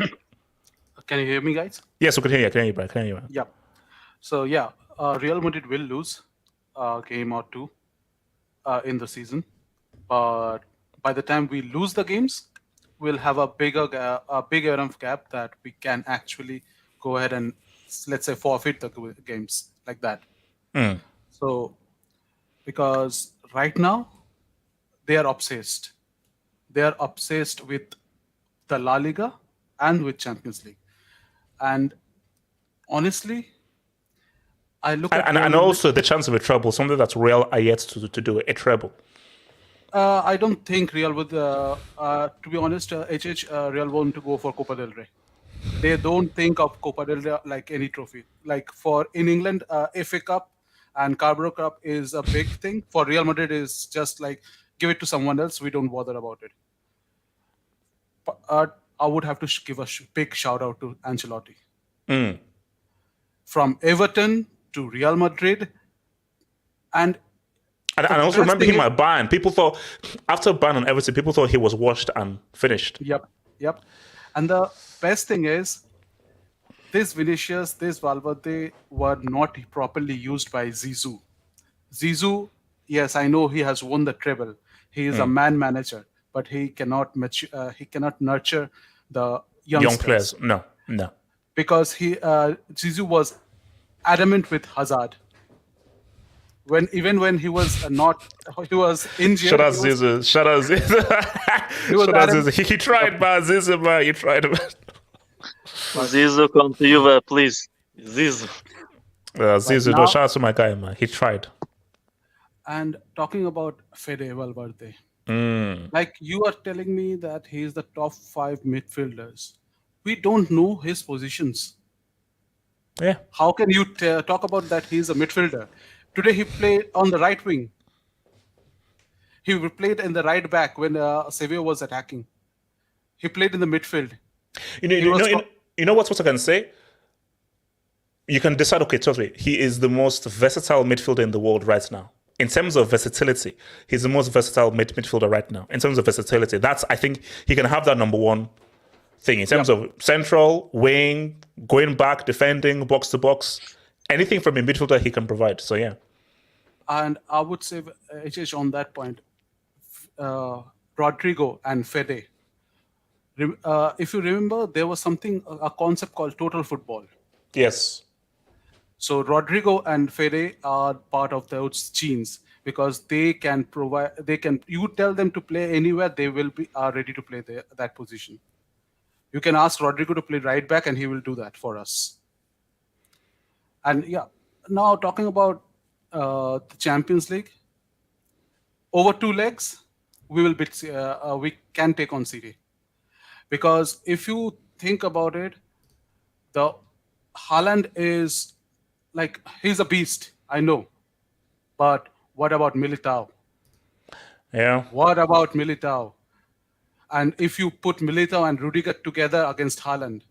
Can you hear me, guys? Yes, we can hear you. I can hear you, Brad. Can hear you, man. Yeah. So, Real Madrid will lose a game or two in the season. But by the time we lose the games, we'll have a big enough gap that we can actually go ahead and, let's say, forfeit the games like that. So, because right now, they are obsessed. They are obsessed with the La Liga and with Champions League. And honestly, I look at... And also the chance of a treble, something that Real are yet to do, a treble. I don't think Real would, to be honest, Real want to go for Copa del Rey. They don't think of Copa del Rey like any trophy. Like in England, FA Cup and Carabao Cup is a big thing. For Real Madrid, is just like, give it to someone else. We don't bother about it. But I would have to give a big shout out to Ancelotti. from Everton to Real Madrid, and I also remember him at Bayern. People thought after Bayern and Everton, people thought he was washed and finished. Yep. And the best thing is, this Vinicius, this Valverde were not properly used by Zizou. Zizou, yes, I know he has won the treble. He is a man manager, but he cannot nurture the young players. No. Because Zizou was adamant with Hazard. Even when he was he was injured. Shout out Zizou. Shout out Zizou. He tried, man. Zizou, man. He tried. Zizou, come to you, please. Zizou. Zizou, no, shout out to my guy, man. He tried. And talking about Fede Valverde, like you are telling me that he is the top 5 midfielders. We don't know his positions. Yeah. How can you talk about that he is a midfielder? Today he played on the right wing. He played in the right back when Sevilla was attacking. He played in the midfield. You know what I can say? You can decide, okay, trust me, he is the most versatile midfielder in the world right now. In terms of versatility, he's the most versatile midfielder right now. In terms of versatility, I think he can have that number one thing. In terms of central, wing, going back, defending, box to box, anything from a midfielder he can provide. So, yeah. And I would say, HH, on that point, Rodrigo and Fede. If you remember, there was a concept called total football. Yes. So Rodrigo and Fede are part of those genes because they can provide. You tell them to play anywhere, they will are ready to play that position. You can ask Rodrigo to play right back, and he will do that for us. And yeah, now talking about the Champions League, over 2 legs, we can take on Serie. Because if you think about it, the Haaland is he's a beast, I know. But what about Militao? Yeah. What about Militao? And if you put Militao and Rudiger together against Haaland,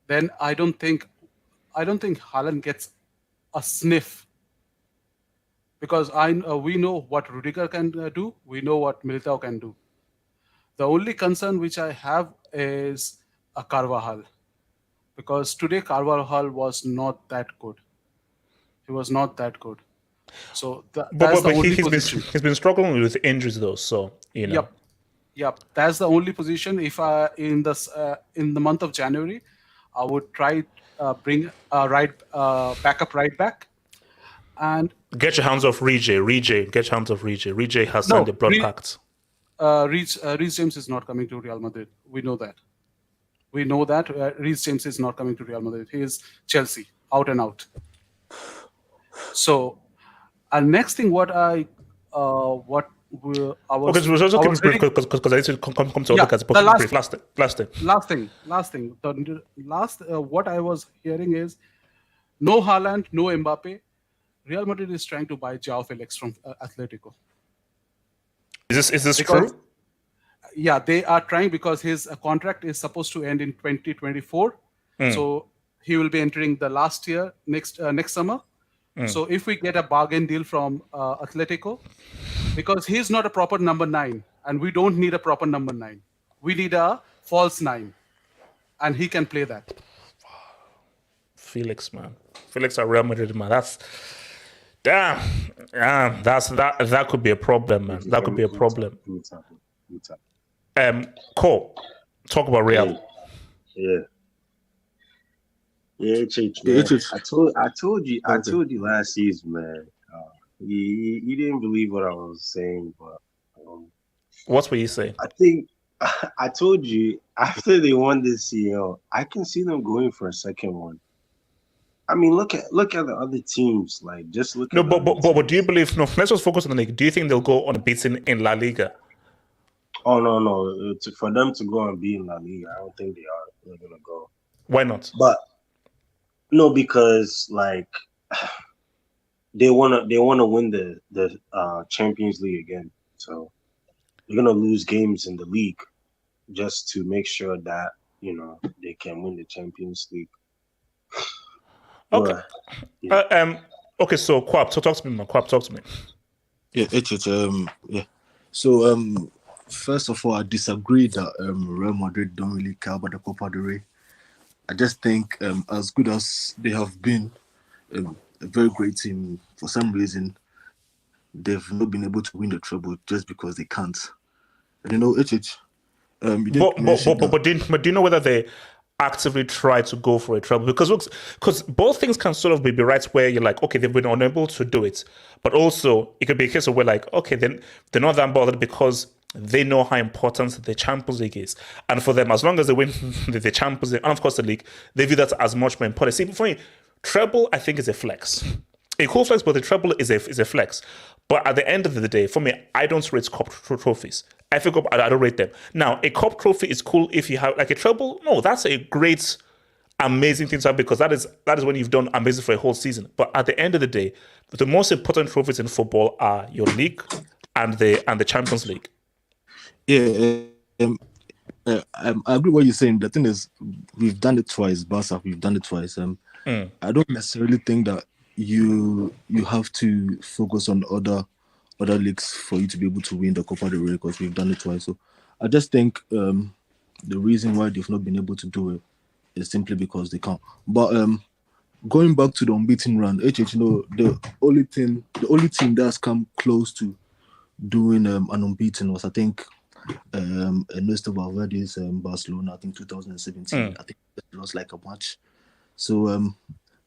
then I don't think Haaland gets a sniff. Because we know what Rudiger can do, we know what Militao can do. The only concern which I have is a Carvajal. Because today Carvajal was not that good. He was not that good. So that's the only position. He's been struggling with injuries though, so you know. Yep. That's the only position. If in the month of January, I would try bring a backup right back, and get your hands off Rege. Get your hands off Rege. Rege has signed the blood pact. Reece James is not coming to Real Madrid. We know that. Reece James is not coming to Real Madrid. He is Chelsea, out and out. So, and next thing, because I need to come to brief. Last thing. What I was hearing is, no Haaland, no Mbappe. Real Madrid is trying to buy João Felix from Atletico. Is this true? Yeah, they are trying because his contract is supposed to end in 2024. So he will be entering the last year next summer. So if we get a bargain deal from Atletico, because he's not a proper number 9, and we don't need a proper number 9. We need a false 9, and he can play that. Felix, man. Felix at Real Madrid, man. That's damn. That could be a problem, man. That could be a problem. Cole, talk about Real. Yeah, man. I told you last season, man. You didn't believe what I was saying, but what were you saying? I think I told you after they won this CL, I can see them going for a second one. I mean, look at the other teams. Like, just look. No, but do you believe? No, let's just focus on the league. Do you think they'll go unbeaten in La Liga? Oh no! For them to go and be in La Liga, I don't think they're gonna go. Why not? But no, because like they wanna win the Champions League again. So they're gonna lose games in the league just to make sure that they can win the Champions League. Okay. Yeah. Okay, so Kwab, so talk to me, man. Kwab, talk to me. Yeah, yeah. So first of all, I disagree that Real Madrid don't really care about the Copa del Rey. I just think as good as they have been, a very great team, for some reason they've not been able to win the treble just because they can't. And you know, you did mention that. But do you know whether they actively try to go for a treble? Because both things can sort of be right where you're like, okay, they've been unable to do it, but also it could be a case of where like, okay, then they're not that bothered because they know how important the Champions League is, and for them, as long as they win the Champions League and of course the league, they view that as much more important. See, for me, treble I think is a flex. A cool flex, but the treble is a flex. But at the end of the day, for me, I don't rate cup trophies. I think I don't rate them. Now, a cup trophy is cool if you have like a treble. No, that's a great, amazing thing to have because that is when you've done amazing for a whole season. But at the end of the day, the most important trophies in football are your league and the Champions League. Yeah, I agree with what you're saying. The thing is, we've done it twice. Barca, we've done it twice. I don't necessarily think that you have to focus on other leagues for you to be able to win the Copa del Rey because we've done it twice. So I just think the reason why they've not been able to do it is simply because they can't. But going back to the unbeaten run, you know, the only team that's come close to doing an unbeaten was I think Ernesto Valverde's Barcelona, I think 2017. I think they lost like a match. So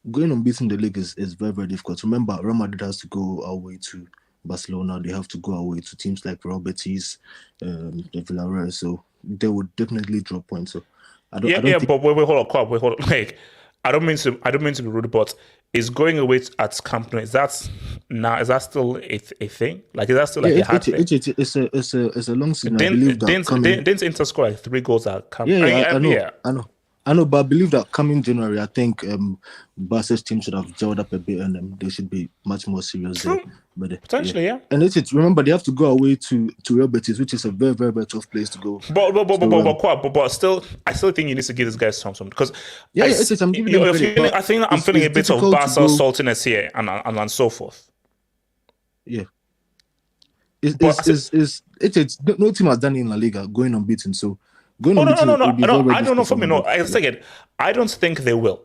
going unbeaten in the league is very, very difficult. Remember, Real Madrid has to go away to Barcelona. They have to go away to teams like Real Betis, the Villarreal. So they would definitely drop points. So I don't think... but wait, hold on. Like, I don't mean to be rude, but is going away at Camp Nou, is that still a thing? Like, is that still like a hard thing? It's a long season. I believe that didn't Inter score like 3 goals at Camp Nou? I know, but I believe that coming January, I think Barca's team should have gelled up a bit and they should be much more serious there. But, potentially, yeah. And remember, they have to go away to Real Betis, which is a very, very, very tough place to go. But still, I still think you need to give these guys something because I'm feeling a bit of Barca saltiness here and so forth. Yeah. No team has done it in La Liga going unbeaten, so. No. I don't know for me. No, I don't think they will.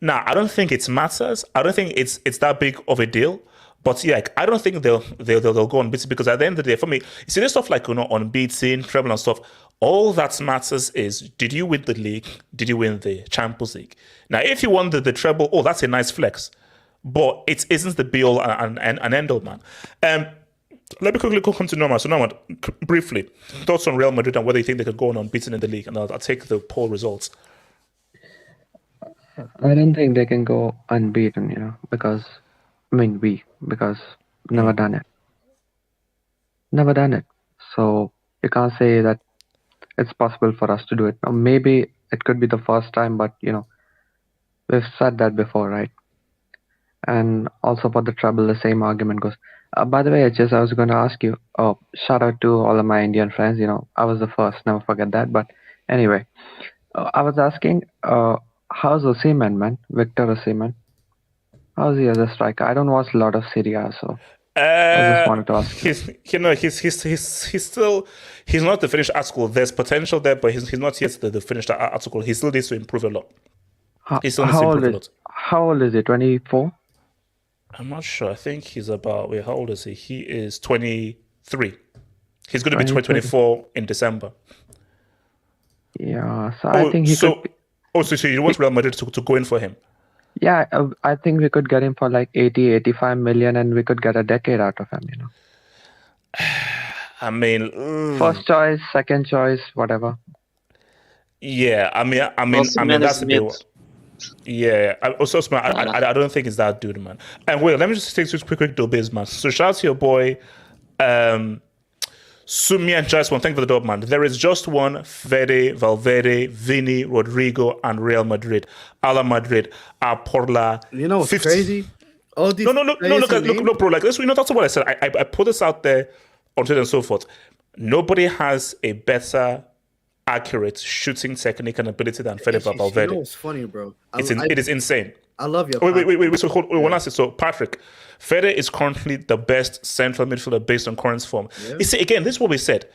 Now, I don't think it matters. I don't think it's that big of a deal. But yeah, I don't think they'll go unbeaten because at the end of the day, for me, you see this stuff like unbeaten, treble and stuff. All that matters is did you win the league? Did you win the Champions League? Now, if you won the treble, that's a nice flex, but it isn't the be all and end all, man. Let me quickly come to Norman. So Norman, briefly, thoughts on Real Madrid and whether you think they could go on unbeaten in the league, and I'll take the poll results. I don't think they can go unbeaten, because never done it. So you can't say that it's possible for us to do it. Now, maybe it could be the first time, but we've said that before, right? And also for the treble, the same argument goes. By the way, I was going to ask you, shout out to all of my Indian friends. I was the first, never forget that. But anyway, I was asking, how's Osimhen, man? Victor Osimhen. How's he as a striker? I don't watch a lot of Serie, so I just wanted to ask you. He's not the finished article. There's potential there, but he's not yet the finished article. He still needs to improve a lot. How old is he? 24? I'm not sure. I think he's about... Wait, how old is he? He is 23. He's going to be 24 in December. Yeah, so I think he could... So you want Real Madrid to go in for him? Yeah, I think we could get him for like 80, 85 million and we could get a decade out of him, I mean... First choice, second choice, whatever. Yeah, I mean that's a bit... Yeah, I don't think it's that dude, man. And wait, let me just take two quick biz, man. So shout out to your boy, Sumi and Joyce. Thank you for the dub, man. There is just one Fede, Valverde, Vini, Rodrigo, and Real Madrid. Ala Madrid, Porla. You know what's crazy? All these look, bro. Like this, that's what I said. I put this out there on Twitter and so forth. Nobody has a better accurate shooting technique and ability than Fede Valverde. You know what's funny, bro? It is insane. I love your. Wait. So hold one last thing. So Patrick, Fede is currently the best central midfielder based on current form. Yeah. You see, again, this is what we said.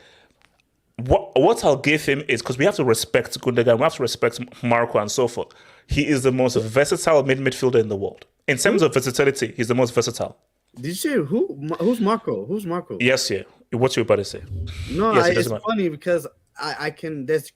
What I'll give him is because we have to respect Gundogan, we have to respect Marco and so forth. He is the most versatile midfielder in the world. In terms of versatility, he's the most versatile. Did you say who? Who's Marco? Who's Marco? Yes, yeah. What's you about to say? No, yes, it's funny because I can. There's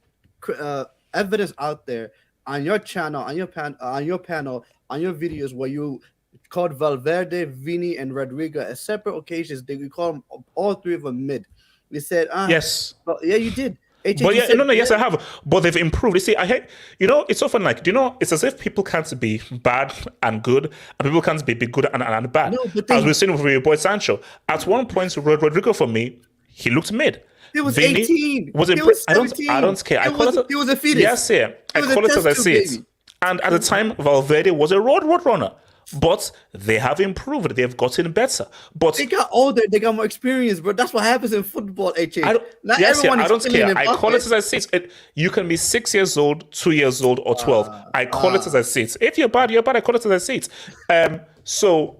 evidence out there on your channel, on your panel, on your videos where you called Valverde, Vini, and Rodrigo at separate occasions. We call them all three of them mid. We said, yes, well, yeah, you did. But yeah, no, yes, I have. But they've improved. You see, it's often like, it's as if people can't be bad and good, and people can't be good and bad. No, as we've seen with your boy Sancho. At one point, Rodrigo, for me, he looked mid. He was Vini 18. Was he was 17. I don't care. He was a fetus. Yes, yeah. I call it as I see it. And at the time, Valverde was a road runner. But they have improved. They've gotten better. But they got older. They got more experience. But that's what happens in football. I don't care. I call it as I see it. You can be 6 years old, 2 years old, or 12. I call it as I see it. If you're bad, you're bad. I call it as I see it. So,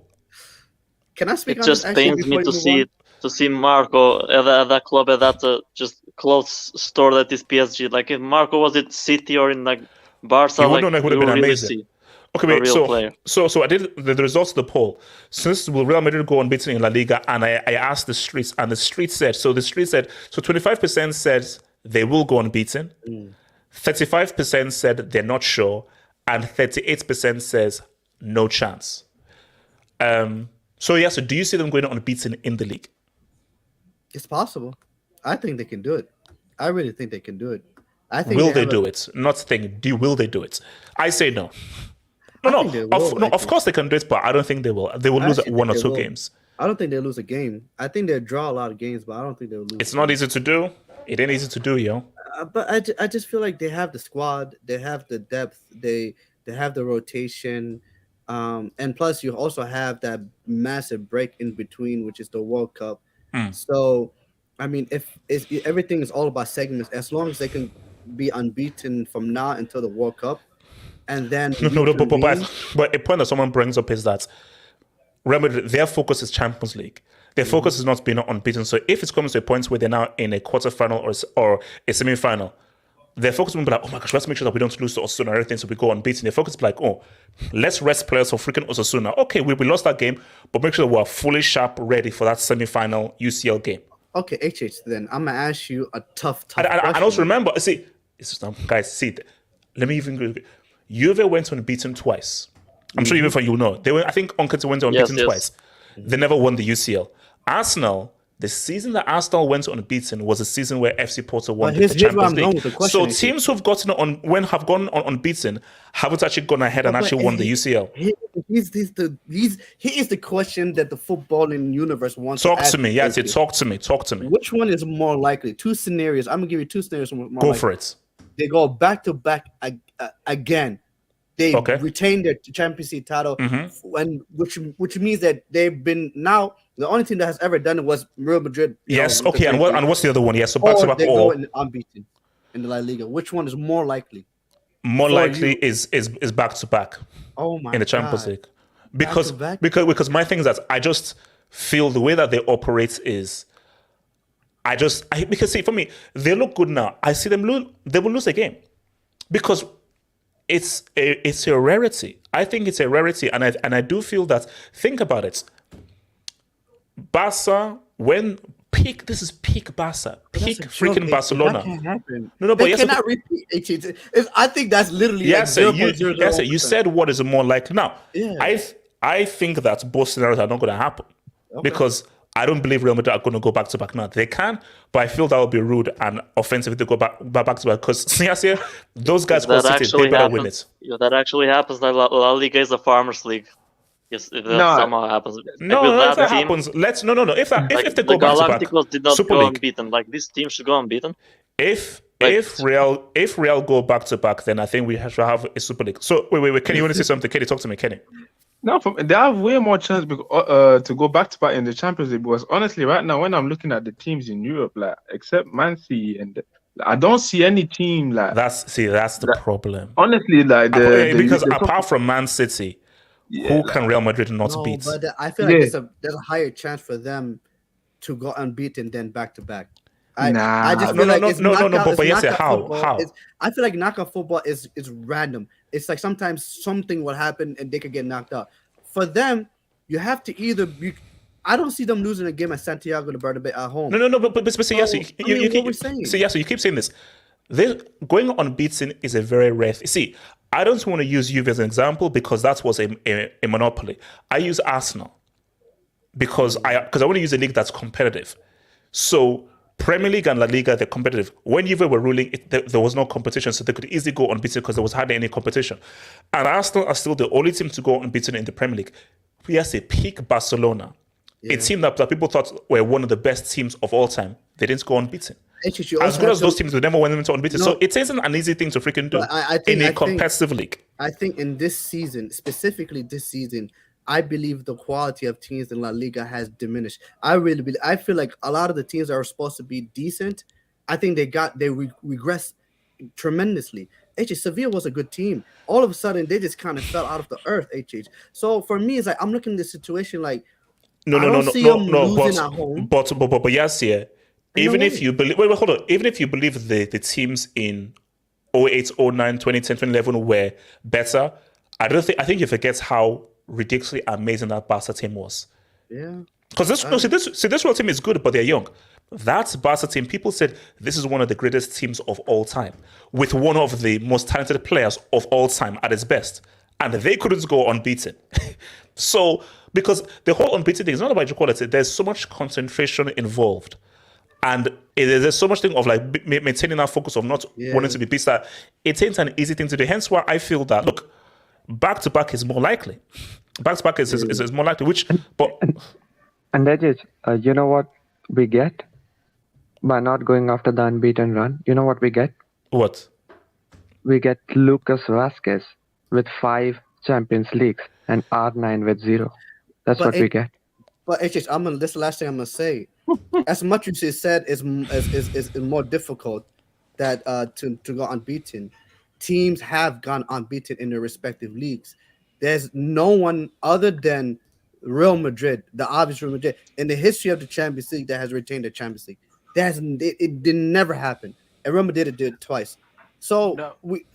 can I speak? It just pains me to see Marco at that club, at that just clothes store that is PSG. Like if Marco was at City or in like Barca, would have been amazing. See. Okay, wait. So I did the results of the poll. Since will Real Madrid go unbeaten in La Liga? And I asked the streets, and the streets said. So 25% said they will go unbeaten. 35% said they're not sure, and 38% says no chance. So do you see them going unbeaten in the league? It's possible. I think they can do it. I really think they can do it. I think will they do it? Not think. Will they do it? I say no. Of course they can do it, but I don't think they will. They will lose one or two games. I don't think they'll lose a game. I think they'll draw a lot of games, but I don't think they'll lose. It's not easy to do. It ain't easy to do, yo. But I just feel like they have the squad, they have the depth, they have the rotation, and plus you also have that massive break in between, which is the World Cup. So, I mean, if everything is all about segments, as long as they can be unbeaten from now until the World Cup. And then but a point that someone brings up is that remember their focus is Champions League. Their focus is not being unbeaten. So if it's coming to a point where they're now in a quarterfinal or a semi-final, their focus will be like, oh my gosh, let's make sure that we don't lose to Osasuna and everything, so we go unbeaten. Their focus will be like, oh, let's rest players for freaking Osasuna. Okay, we lost that game, but make sure that we're fully sharp, ready for that semi-final UCL game. Okay, then I'm gonna ask you a tough question. And also remember, guys, let me even go. Juve went unbeaten twice. I'm sure you know. I think Onketia went unbeaten twice. They never won the UCL. Arsenal, the season that Arsenal went unbeaten was a season where FC Porto won the Champions League. So teams who've gone unbeaten haven't actually gone ahead and actually won the UCL. He is the question that the footballing universe wants. Talk to me. Yes, talk to me. Which one is more likely? Two scenarios. I'm gonna give you two scenarios. Go for it. They go back to back again. They retain their Champions League title, and which means that they've been now the only team that has ever done it was Real Madrid. Yes, okay. And what's the other one? Yes, so back to back. They go unbeaten in the La Liga. Which one is more likely? More likely is back to back. Oh my! In the Champions League, because my thing is that I just feel the way that they operate is. Because see, for me, they look good now. I see them lose. They will lose a game because it's a rarity. I think it's a rarity, and I do feel that. Think about it. Barca, this is peak Barca, peak freaking Barcelona. That can't happen. No, but they cannot repeat. I think that's literally you said what is more likely now. Yeah. I think that both scenarios are not going to happen because. I don't believe Real Madrid are going to go back to back now. They can, but I feel that would be rude and offensive if they go back to back because those guys go City, they better win it. Yeah, that actually happens. La Liga is a farmers' league. Yes, if that somehow happens. If that happens, if they go back to back, Galacticos did not go unbeaten. Like this team should go unbeaten. If Real go back to back, then I think we have to have a Super League. So wait, Kenny, you want to say something? Kenny, talk to me, Kenny. No, they have way more chance to go back to back in the Champions League. Because honestly, right now, when I'm looking at the teams in Europe, like except Man City, and I don't see any team like that's the problem. Honestly, because apart from Man City, who can Real Madrid not No, beat? but I feel like there's a higher chance for them to go unbeaten than back to back. I just feel like it's knockout. But yes, Football. how? I feel like knockout football is random. It's like sometimes something will happen and they could get knocked out. For them, you have to either be. I don't see them losing a game at Santiago de Bernabeu at home. No, but so yes, you keep saying. So yes, you keep saying this. Going unbeaten is a very rare. See, I don't want to use Juve as an example because that was a monopoly. I use Arsenal because I want to use a league that's competitive. So Premier League and La Liga, they're competitive. When Juve were ruling, there was no competition, so they could easily go unbeaten because there was hardly any competition. And Arsenal are still the only team to go unbeaten in the Premier League. We have a peak Barcelona, a team that people thought were one of the best teams of all time. They didn't go unbeaten. As good as those teams, they never went into unbeaten. So it isn't an easy thing to freaking do in a competitive league. I think in this season, specifically this season, I believe the quality of teams in La Liga has diminished. I feel like a lot of the teams that are supposed to be decent, I think they regressed tremendously. Sevilla was a good team. All of a sudden, they just kind of fell out of the earth. So for me, it's like I'm looking at the situation like no. But yes, yeah. Even if you believe, hold on. Even if you believe the teams in 08, 09, 2010, 2011 were better, I think you forget how ridiculously amazing that Barca team was. Yeah. Because this Real team is good, but they're young. That Barca team, people said this is one of the greatest teams of all time, with one of the most talented players of all time at its best, and they couldn't go unbeaten. So, because the whole unbeaten thing is not about equality, there's so much concentration involved. And there's so much thing of like maintaining that focus of not wanting to be beat that it ain't an easy thing to do. Hence why I feel that, look, back-to-back is more likely. Back-to-back is more likely, And that is, you know what we get by not going after the unbeaten run? You know what we get? What? We get Lucas Vazquez with 5 Champions Leagues and R9 with 0. That's what we get. But this is the last thing I'm gonna say. As much as you said is more difficult that to go unbeaten. Teams have gone unbeaten in their respective leagues. There's no one other than Real Madrid, the obvious Real Madrid, in the history of the Champions League that has retained the Champions League. It did never happen. And Real Madrid did it twice. So we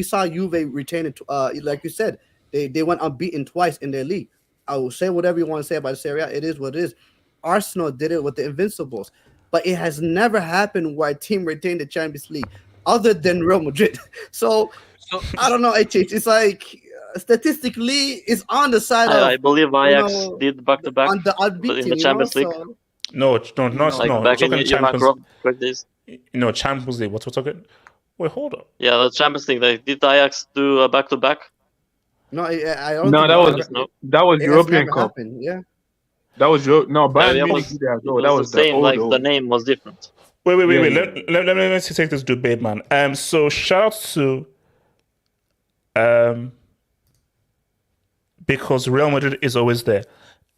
saw Juve retain it. Like you said, they went unbeaten twice in their league. I will say whatever you want to say about the Serie. It is what it is. Arsenal did it with the Invincibles, but it has never happened where a team retained the Champions League other than Real Madrid. So I don't know. It's like statistically, it's on the side of. I believe Ajax did back-to-back on the unbeaten, in the Champions League. No. Back in Champions days. No, Champions League. What we're talking? Wait, hold on. Yeah, the Champions League. Like, did Ajax do a back-to-back? No, I don't. That was European Cup. Happened, yeah. That was Bayern Munich did that. That was the same. Like the name was different. Wait. Let me take this debate, man. So shout out to because Real Madrid is always there.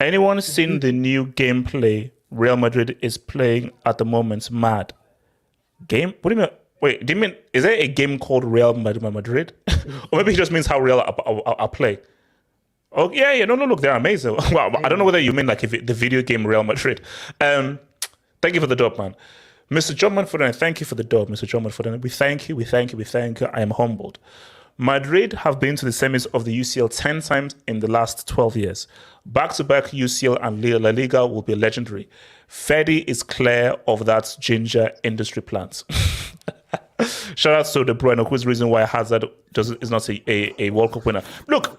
Anyone seen the new gameplay Real Madrid is playing at the moment? Mad game? What do you mean? Wait, do you mean is there a game called Real Madrid? Or maybe it just means how Real are playing. Oh yeah. No. Look, they're amazing. Well, I don't know whether you mean like the video game Real Madrid. Thank you for the dub, man. Mr. John Manford, thank you for the dub, Mr. John Manford. We thank you. I am humbled. Madrid have been to the semis of the UCL 10 times in the last 12 years. Back-to-back UCL and La Liga will be legendary. Fede is clear of that ginger industry plant. Shout out to De Bruyne, who's the reason why Hazard is not a World Cup winner. Look,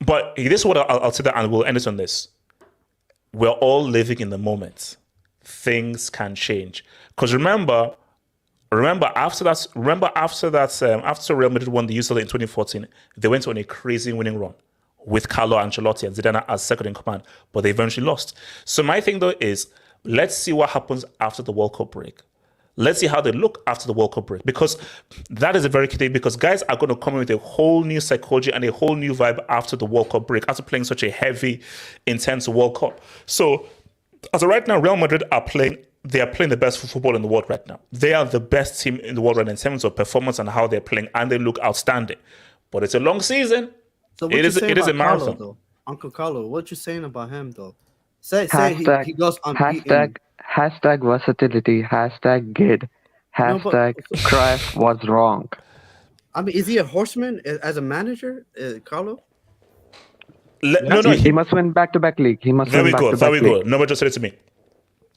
but this is what I'll say that, and we'll end it on this. We're all living in the moment. Things can change. Because remember after Real Madrid won the UCL in 2014, they went on a crazy winning run with Carlo Ancelotti and Zidane as second in command, but they eventually lost. So my thing though is, let's see what happens after the World Cup break. Let's see how they look after the World Cup break, because that is a very key thing, because guys are going to come in with a whole new psychology and a whole new vibe after the World Cup break, after playing such a heavy, intense World Cup. So as of right now, Real Madrid are playing the best football in the world right now. They are the best team in the world right now in terms of performance and how they're playing, and they look outstanding. but it's a long season. So what It you is saying a about Carlo, marathon. though? Uncle Carlo, what you saying about him though? Say Hashtag, he goes unbeaten. hashtag versatility, hashtag Gid, No, but hashtag Cruyff was wrong. I mean, is he a horseman as a manager, Carlo? He must win back-to-back league. He must Very win good, back-to-back very league. good. Nobody just said it to me.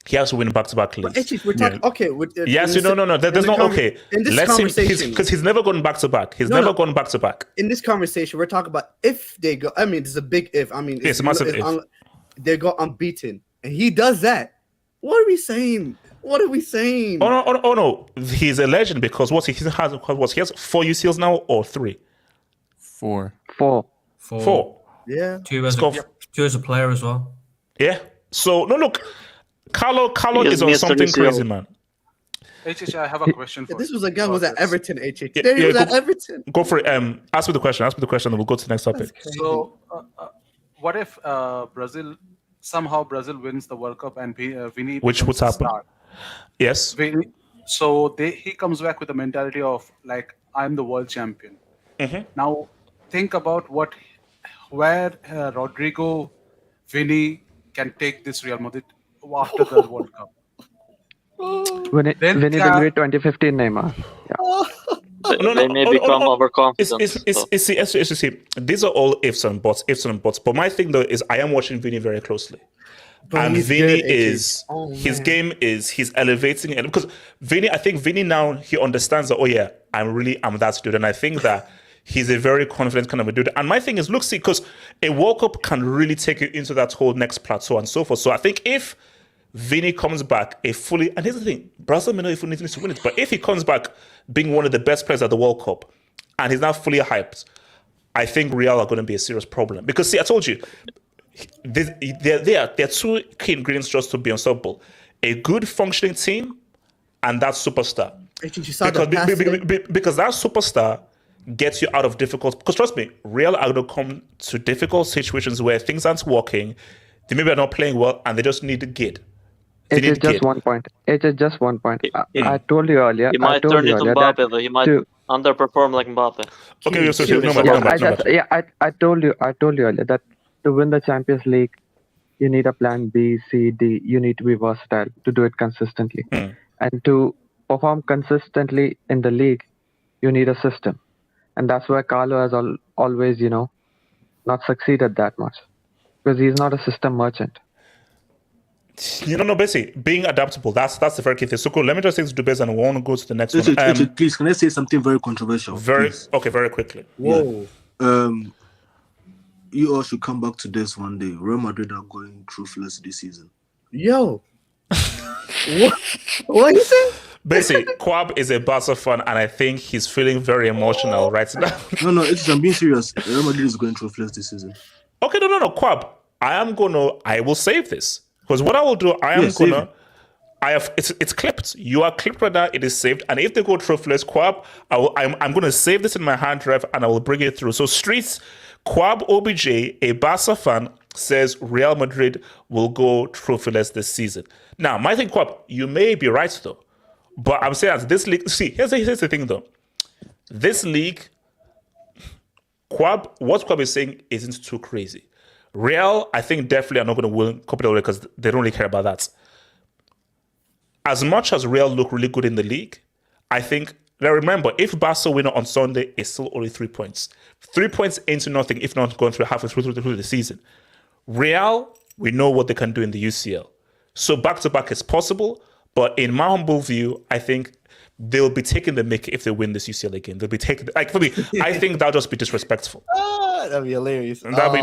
He has to win back-to-back leagues. But we're talking okay. Yes, no. There's no okay. In this Let's see, conversation, because he's never gone back-to-back. He's never gone back-to-back. In this conversation, we're talking about if they go. I mean, it's a big if. I mean, it's a massive if. They go unbeaten, and he does that. What are we saying? What are we saying? Oh no, he's a legend because he has 4 UCLs now or 3? 4. 4. 4. Yeah. 2 as a player as well. Yeah. So no, look, Carlo is on something crazy, man. HH, I have a question for you. This was a guy who was at Everton, HH. Yeah, He was at Everton. Go for it. Ask me the question, and we'll go to the next topic. So, what if Brazil wins the World Cup and Vini Which would happen? Star? Yes. So he comes back with the mentality of like, I'm the world champion. Mm-hmm. Now think about where Rodrigo, Vini can take this Real Madrid after the World Cup. Winnie will do it 2015 Neymar. Yeah. They may become overconfident. See, these are all ifs and buts. But my thing though is I am watching Vini very closely. And Vini is his game is he's elevating it because I think Vini now he understands that I'm that dude, and I think that he's a very confident kind of a dude. And my thing is because a World Cup can really take you into that whole next plateau and so forth. So I think if Vini comes back and here's the thing, Brazil may not even need to win it, but if he comes back being one of the best players at the World Cup and he's now fully hyped, I think Real are going to be a serious problem. Because see, I told you, there are 2 key ingredients just to be unstoppable: a good functioning team and that superstar. Because that superstar gets you out of difficult. Because trust me, Real are going to come to difficult situations where things aren't working. They maybe are not playing well, and they just need a Gid. It is just 1 point. It is just 1 point. I told you earlier. He might turn into Mbappe, though. He might underperform like Mbappe. Okay, I told you earlier that to win the Champions League, you need a plan B, C, D. You need to be versatile to do it consistently. And to perform consistently in the league, you need a system. And that's why Carlo has always, not succeeded that much. Because he's not a system merchant. Basically, being adaptable, that's the very key thing. So cool, let me just say to Dubez and I want to go to the next one. Please, can I say something very controversial? Very quickly. Whoa. Yeah. You all should come back to this one day. Real Madrid are going truthless this season. Yo. What you say? Basically, Quab is a Barca fan, and I think he's feeling very emotional right now. No, I'm being serious. Real Madrid is going truthless this season. Okay, no, Quab. I will save this. Because what I will do, it's clipped. You are clipped right now, it is saved. And if they go truthless, Quab, I'm going to save this in my hard drive and I will bring it through. So Streets, Quab OBJ, a Barca fan, says Real Madrid will go truthless this season. Now, my thing, Quab, you may be right though. But I'm saying that this league, see, here's the thing though. This league, what Quab is saying isn't too crazy. Real, I think definitely are not going to win Copa del Rey because they don't really care about that. As much as Real look really good in the league, I think, now remember, if Barca win on Sunday, it's still only 3 points. 3 points into nothing if not going through halfway through the season. Real, we know what they can do in the UCL. So back-to-back is possible, but in my humble view, I think they'll be taking the mick if they win this UCL again. They'll be taking, for me, I think that'll just be disrespectful. That'd be hilarious. That'll be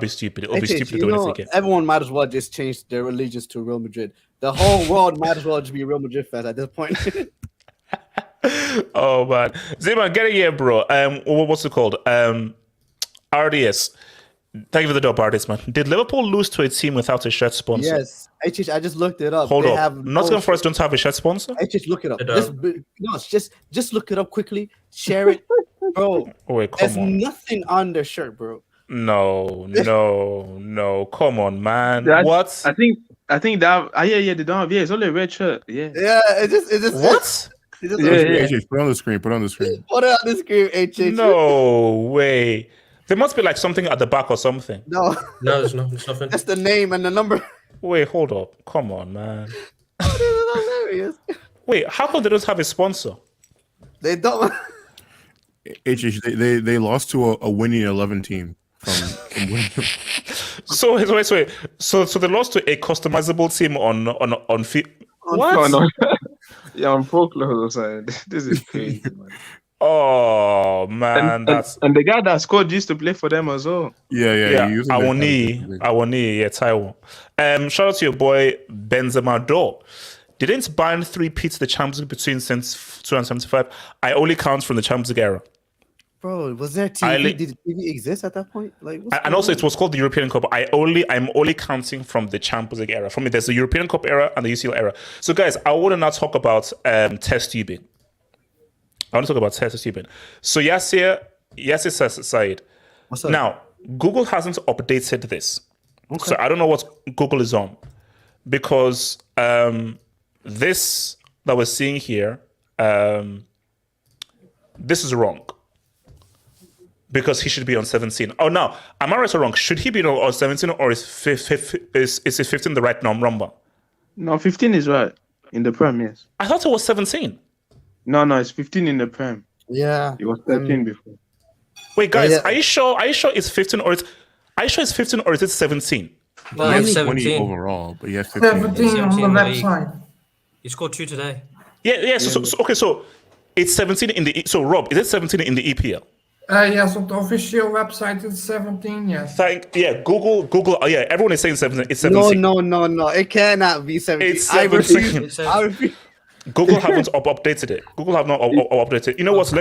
stupid. It'll be stupid to do anything again. Everyone might as well just change their allegiance to Real Madrid. The whole world might as well just be Real Madrid fans at this point. Oh man, Zima, get it here, bro. What's it called? RDS. Thank you for the dope, RDS, man. Did Liverpool lose to a team without a shirt sponsor? Yes. I just looked it up. Hold on. Nottingham Forest don't have a shirt sponsor? Look it up. Just look it up quickly. Share it. Bro, there's nothing on their shirt, bro. No. Come on, man. What? I think that. Yeah, they don't have. Yeah, it's only a red shirt. Yeah. Yeah, it's just what? Put it on the screen. Put it on the screen. Put it on the screen, HH. No way. There must be like something at the back or something. No. No, there's nothing. That's the name and the number. Wait, hold up. Come on, man. Oh, this is hilarious. Wait, how come they don't have a sponsor? They don't. HH, they lost to a winning 11 team from winning. So wait. So they lost to a customizable team on what? No. Yeah, on folklore side. This is crazy, man. Oh man, and the guy that scored used to play for them as well. Yeah. Awoni, Taiwo. Shout out to your boy Benzema Do. Didn't Bayern 3-peat the Champions League between since 2075? I only count from the Champions League era. Bro, was there TV? Did TV exist at that point? Like, and also it was called the European Cup. I'm only counting from the Champions League era. For me, there's the European Cup era and the UCL era. So guys, I want to now talk about test tubing. So Yasir Said. What's up? Now, Google hasn't updated this. Okay. So I don't know what Google is on. Because this that we're seeing here, this is wrong. Because he should be on 17. Oh, no. Am I right or wrong? Should he be on 17 or is 15 the right number? No, 15 is right. In the Prem, yes. I thought it was 17. No, it's 15 in the Prem. Yeah. It was 13 before. Wait, guys, are you sure it's 15 or is it 17? Well, it's 17 overall, but yes, 15. 17 on the website. He scored 2 today. Yeah. So it's 17 in the. So Rob, is it 17 in the EPL? Yes, on the official website it's 17. Yes. Google. Yeah, everyone is saying 17. It's 17. No. It cannot be 17. It's 17. I refuse. Google haven't updated it. Google have not updated it. You know what? It's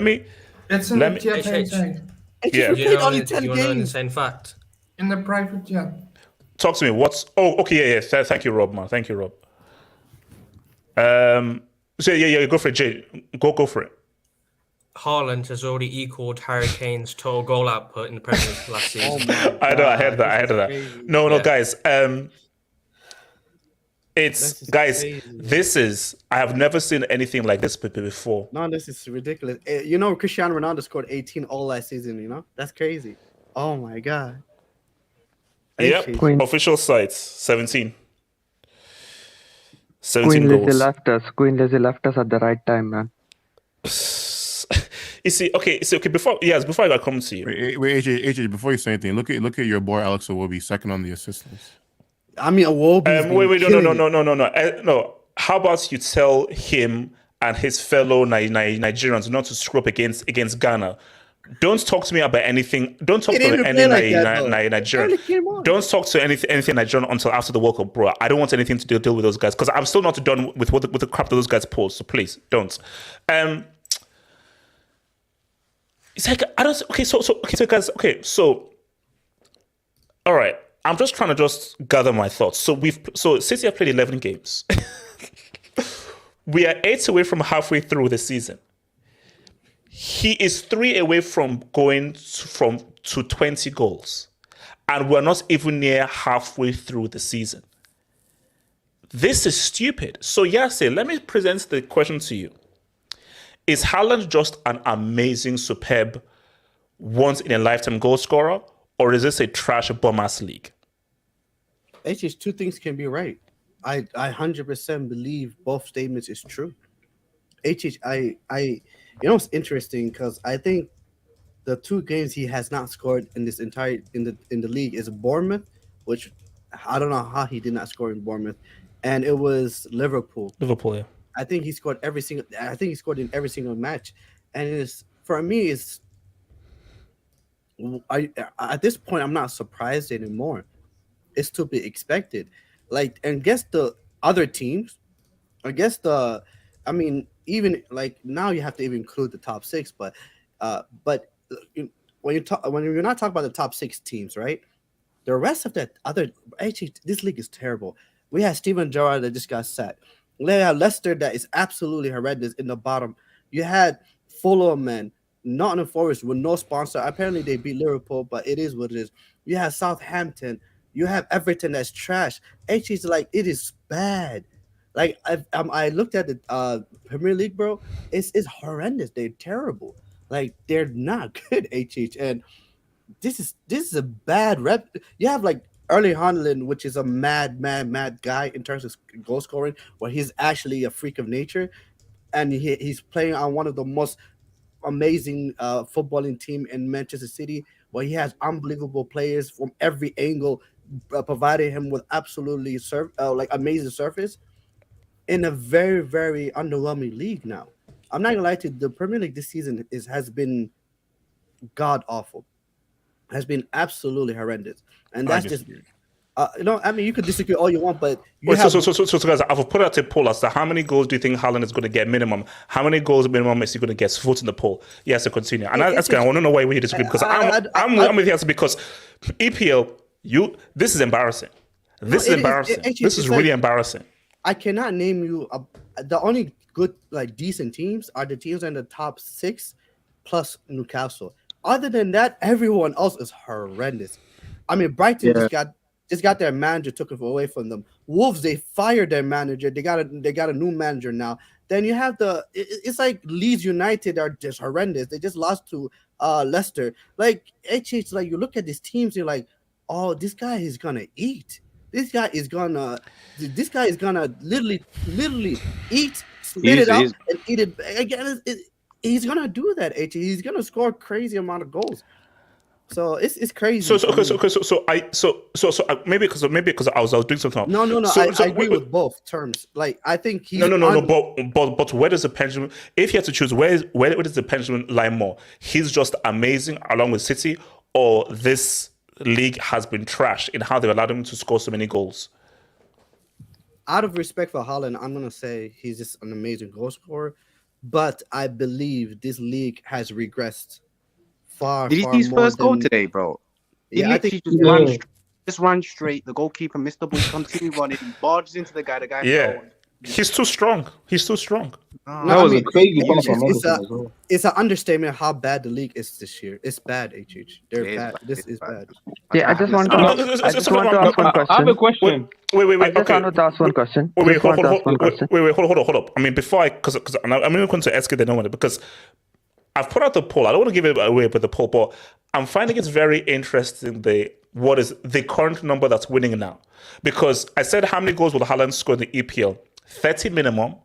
in the chat. Yeah. You know an insane fact? In the private chat. Talk to me. What's? Oh, okay. Yeah. Thank you, Rob. Man. Thank you, Rob. So yeah. Go for it, Jay. Go for it. Haaland has already equaled Harry Kane's total goal output in the Premier League last season. I know. I heard that. No, guys. This is. I have never seen anything like this before. No, this is ridiculous. You know, Cristiano Ronaldo scored 18 all last season. You know, that's crazy. Oh my god. Yep. Official sites 17. 17 goals. Queen Lizzie left us at the right time, man. You see, okay. Before I come to you. Wait, AJ, before you say anything, look at your boy Alex Iwobi, second on the assistants. I mean, Iwobi. Wait, no. How about you tell him and his fellow Nigerians not to screw up against Ghana? Don't talk to me about anything. Don't talk to any Nigerian. Don't talk to anything Nigerian until after the World Cup, bro. I don't want anything to deal with those guys because I'm still not done with the crap that those guys post. So please don't. It's like I don't. Okay, so guys. Okay, so all right. I'm just trying to gather my thoughts. So City have played 11 games. We are 8 away from halfway through the season. He is 3 away from going to 20 goals, and we're not even near halfway through the season. This is stupid. So Yasser, let me present the question to you. Is Haaland just an amazing, superb, once-in-a-lifetime goal scorer, or is this a trash bum-ass league? Two things can be right. I 100% believe both statements is true. You know what's interesting? Because I think the 2 games he has not scored in this entire in the league is Bournemouth, which I don't know how he did not score in Bournemouth, and it was Liverpool. Yeah. I think he scored in every single match, and for me at this point I'm not surprised anymore. It's to be expected. Like, and guess the other teams. Even like now you have to even include the top 6, but when you're not talking about the top 6 teams, right? The rest of that this league is terrible. We have Steven Gerrard that just got sacked. We have Leicester that is absolutely horrendous in the bottom. You had Fulham and Nottingham Forest with no sponsor. Apparently they beat Liverpool, but it is what it is. You have Southampton. You have Everton that's trash. It is bad. Like I looked at the Premier League, bro. It's horrendous. They're terrible. Like they're not good. And this is a bad rep. You have like Erling Haaland, which is a mad guy in terms of goal scoring, where he's actually a freak of nature, and he's playing on one of the most amazing footballing team in Manchester City, where he has unbelievable players from every angle, providing him with absolutely like amazing surface in a very, very underwhelming league now. I'm not gonna lie to you, the Premier League this season has been god awful, has been absolutely horrendous, and that's just. I mean, you could disagree all you want, but so guys, I've put out a poll as to how many goals do you think Haaland is going to get minimum? How many goals minimum is he going to get? Vote in the poll. Yes, to continue. And I want to know why you disagree, because I'm with you because EPL, this is embarrassing. This is embarrassing. This is really embarrassing. I cannot name you the only good, like decent teams are the teams in the top 6 plus Newcastle. Other than that, everyone else is horrendous. I mean, Brighton just got their manager took it away from them. Wolves, they fired their manager. They got a new manager now. Then you have it's like Leeds United are just horrendous. They just lost to Leicester. Like like you look at these teams, you're like, oh, this guy is gonna eat. This guy is gonna literally eat, spit it out, and eat it again. He's gonna do that. He's gonna score a crazy amount of goals. So it's crazy. So maybe because I was doing something. No. I agree with both terms. Like I think he's no. But where does the pendulum? If you had to choose, where does the pendulum lie more? He's just amazing along with City, or this league has been trashed in how they've allowed him to score so many goals. Out of respect for Haaland, I'm gonna say he's just an amazing goal scorer, but I believe this league has regressed. Did he see his first goal today, bro? Yeah, I think just ran straight. The goalkeeper missed the ball, continued running. He barges into the guy. The guy. Yeah, he's too strong. That was a crazy ball. It's an understatement how bad the league is this year. It's bad, HH. They're bad. This is bad. Yeah, I just want to ask one question. I have a question. Wait. I just wanted to ask one question. Wait, hold up. I mean, before because I'm going to ask you the number because I've put out the poll. I don't want to give it away with the poll, but I'm finding it's very interesting what is the current number that's winning now. Because I said how many goals will Haaland score in the EPL? 30 minimum,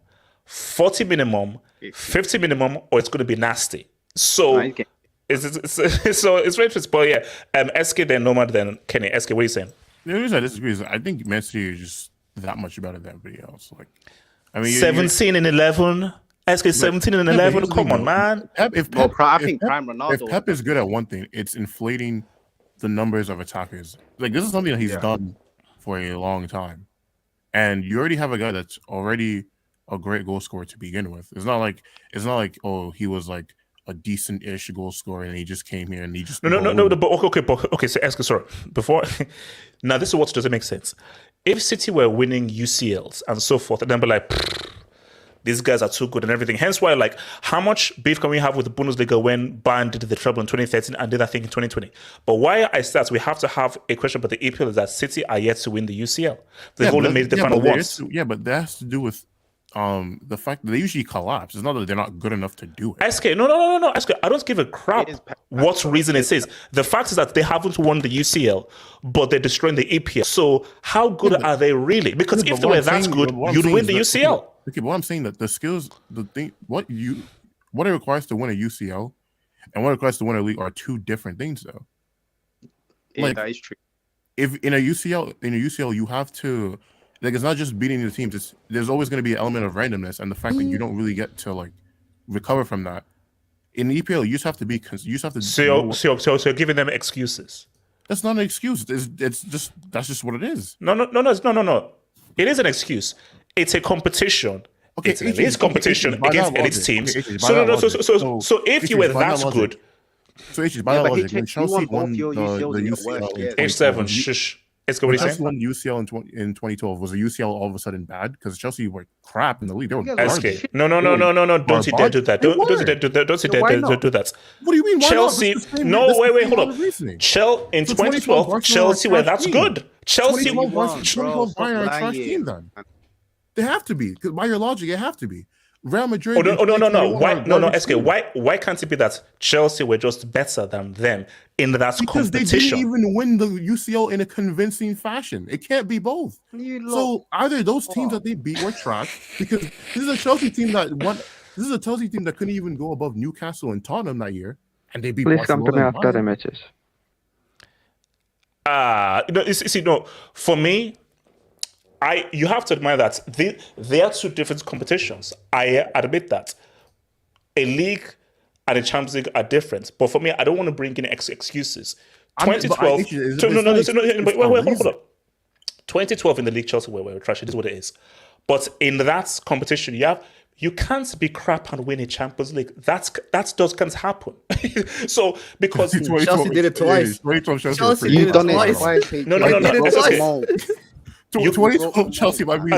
40 minimum, 50 minimum, or it's going to be nasty. So it's very interesting. But yeah, SK then Nomad then Kenny. SK, what are you saying? The reason I disagree is I think Man City is just that much better than everybody else. Like, I mean, 17 and 11. SK 17 and 11. Come on, man. I think Prime Ronaldo. If Pep is good at one thing, it's inflating the numbers of attackers. Like this is something that he's done for a long time, and you already have a guy that's already a great goal scorer to begin with. It's not like oh, he was like a decent-ish goal scorer and he just came here and he just no. But okay. So SK, sorry. Before now, this is what doesn't make sense. If City were winning UCLs and so forth, and then be like, these guys are too good and everything. Hence why, like, how much beef can we have with the Bundesliga when Bayern did the treble in 2013 and did that thing in 2020? But why I start, we have to have a question about the EPL is that City are yet to win the UCL. They've only made the final once. But that has to do with the fact that they usually collapse. It's not that they're not good enough to do it. SK, no. SK, I don't give a crap what reason it is. The fact is that they haven't won the UCL, but they're destroying the EPL. So how good are they really? Because if they were that good, you'd win the UCL. Okay, but what I'm saying that the skills, what it requires to win a UCL and what it requires to win a league are two different things, though. Yeah, that is true. If in a UCL, you have to it's not just beating the teams. There's always going to be an element of randomness, and the fact that you don't really get to like recover from that. In the EPL, you just have to be. So you're giving them excuses. That's not an excuse. It's just that's just what it is. No. It is an excuse. It's a competition. Okay, it's an elite competition against elite teams. So if you were that good, by that logic, when Chelsea won the UCL, H7, shush. It's going to Chelsea won UCL in 2012. Was the UCL all of a sudden bad? Because Chelsea were crap in the league. They were garbage. No. Don't you dare do that. Don't you dare do that. What do you mean? Chelsea. No, wait, hold up. In 2012, Chelsea were that good. Chelsea won. Bayern are a trash team then. They have to be, because by your logic, they have to be. Real Madrid. Oh no! SK, why can't it be that Chelsea were just better than them in that because competition? They didn't even win the UCL in a convincing fashion. It can't be both. So either those teams that they beat were trash, because this is a Chelsea team that won. This is a Chelsea team that couldn't even go above Newcastle and Tottenham that year, and they beat. Please come to me after the matches. For me, you have to admire that they are two different competitions. I admit that. A league and a Champions League are different. But for me, I don't want to bring in excuses. 2012. Hold up. 2012 in the league, Chelsea were trash. It is what it is. But in that competition, you can't be crap and win a Champions League. That can't happen. So because Chelsea did it twice. Chelsea did it twice. No. 2012 Chelsea might be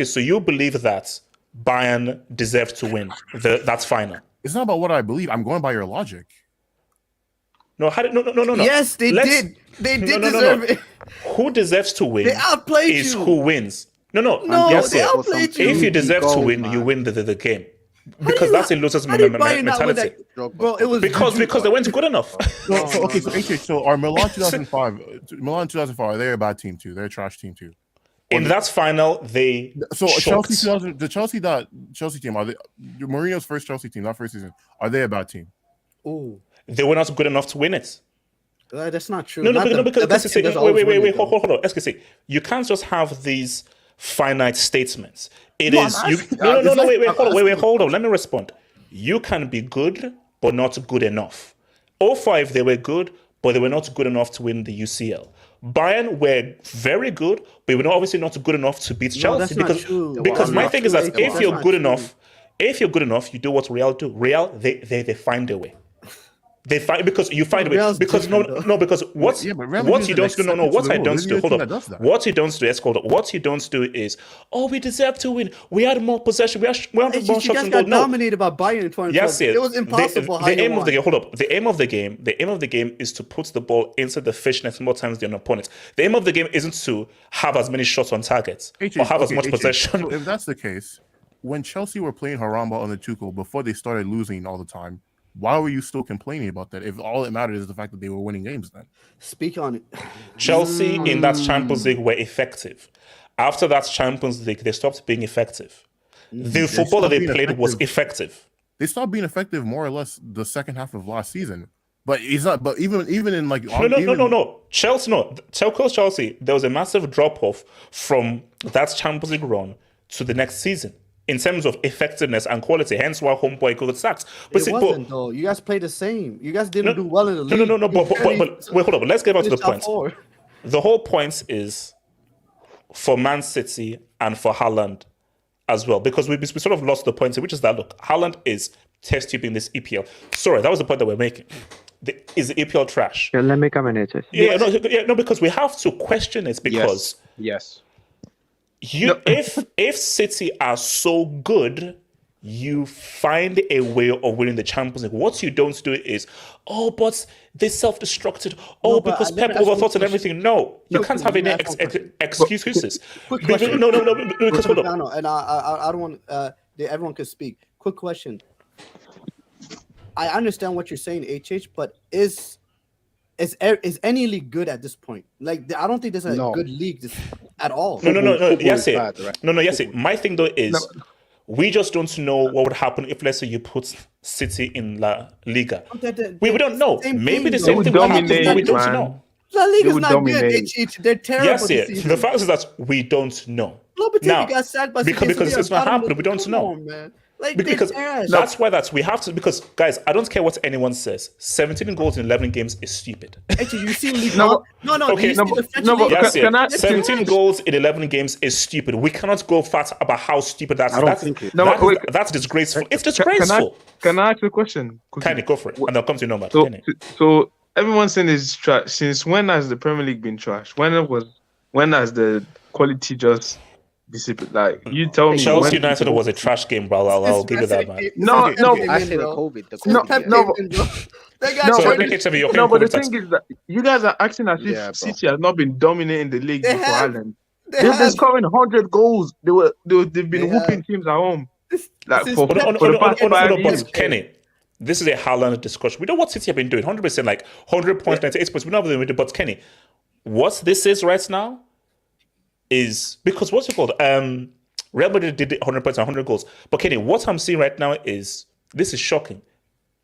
so you believe that Bayern deserved to win that final? It's not about what I believe. I'm going by your logic. No. Yes, they did. They did deserve it. Who deserves to win? They outplayed is you. who wins. No. They outplayed you. If you deserve to win, you win the game. Because that's a loser's mentality. Bro, it was because they weren't good enough. So are Milan 2005? Are they a bad team too? They're a trash team too. In that final, Chelsea team, are they Mourinho's first Chelsea team, not first season? Are they a bad team? Oh, they were not good enough to win it. That's not true. Wait, hold on. SKC, you can't just have these finite statements. Hold on. Let me respond. You can be good, but not good enough. 05, they were good, but they were not good enough to win the UCL. Bayern were very good, but they were obviously not good enough to beat Chelsea. Because my thing is that if you're good enough, you do what Real do. Real, they find a way. They find because you find a way. Because because what you don't do, what I don't do. Hold on. What you don't do, what you don't do is, we deserve to win. We had more possession. We had more shots on goal. You guys got dominated by Bayern in 2012. Yes, it was impossible. The aim of the game. Hold up. The aim of the game is to put the ball into the fish net more times than an opponent. The aim of the game isn't to have as many shots on target or have as much possession. So if that's the case, when Chelsea were playing Haramba on the Tuchel before they started losing all the time, why were you still complaining about that? If all that mattered is the fact that they were winning games, then speak on it. Chelsea in that Champions League were effective. After that Champions League, they stopped being effective. The football that they played was effective. They stopped being effective more or less the second half of last season. But it's not. But even in like no. Chelsea. There was a massive drop off from that Champions League run to the next season in terms of effectiveness and quality. Hence why Homeboy got sacked. But though. You guys played the same. You guys didn't do well in the league. No. But wait, hold up. Let's get back to the point. The whole point is for Man City and for Haaland as well, because we sort of lost the point, which is that look, Haaland is test tubing this EPL. Sorry, that was the point that we're making. Is the EPL trash? Yeah, let me come in, HS. No, because we have to question it because yes. If City are so good, you find a way of winning the Champions League. What you don't do is, but they self-destructed. Because Pep overthought and everything. No, you can't have any excuses. Quick question. No. Because hold up. And I don't want everyone could speak. Quick question. I understand what you're saying, HH, but is any league good at this point? Like, I don't think there's a good league at all. No. Yes, my thing though is we just don't know what would happen if, let's say, you put City in La Liga. We don't know. Maybe the same thing will happen, but we don't know. La Liga is not good. They're terrible. Yes, the fact is that we don't know. Lopetegui got sacked by because it's not happening. We don't know. Man. Like, because that's why we have to. Because guys, I don't care what anyone says. 17 goals in 11 games is stupid. Actually, you see Liga? No. Okay, 17 goals in 11 games is stupid. We cannot go fat about how stupid that is. That's disgraceful. It's disgraceful. Can I ask you a question? Kindly go for it, and I'll come to you, Nomad. So everyone's saying it's trash. Since when has the Premier League been trash? When has the quality just disappeared? Like, you tell me. Chelsea United was a trash game, bro. I'll give you that, man. No. Actually, the COVID. But the thing is that you guys are acting as if City has not been dominating the league before Haaland. They've been scoring 100 goals. They've been whooping teams at home. Like for the past 5 years. But Kenny, this is a Haaland discussion. We know what City have been doing. 100%, like 100 points, 98 points. We know what they're doing. But Kenny, what this is right now is because what's it called? Real Madrid did 100 points and 100 goals. But Kenny, what I'm seeing right now is this is shocking.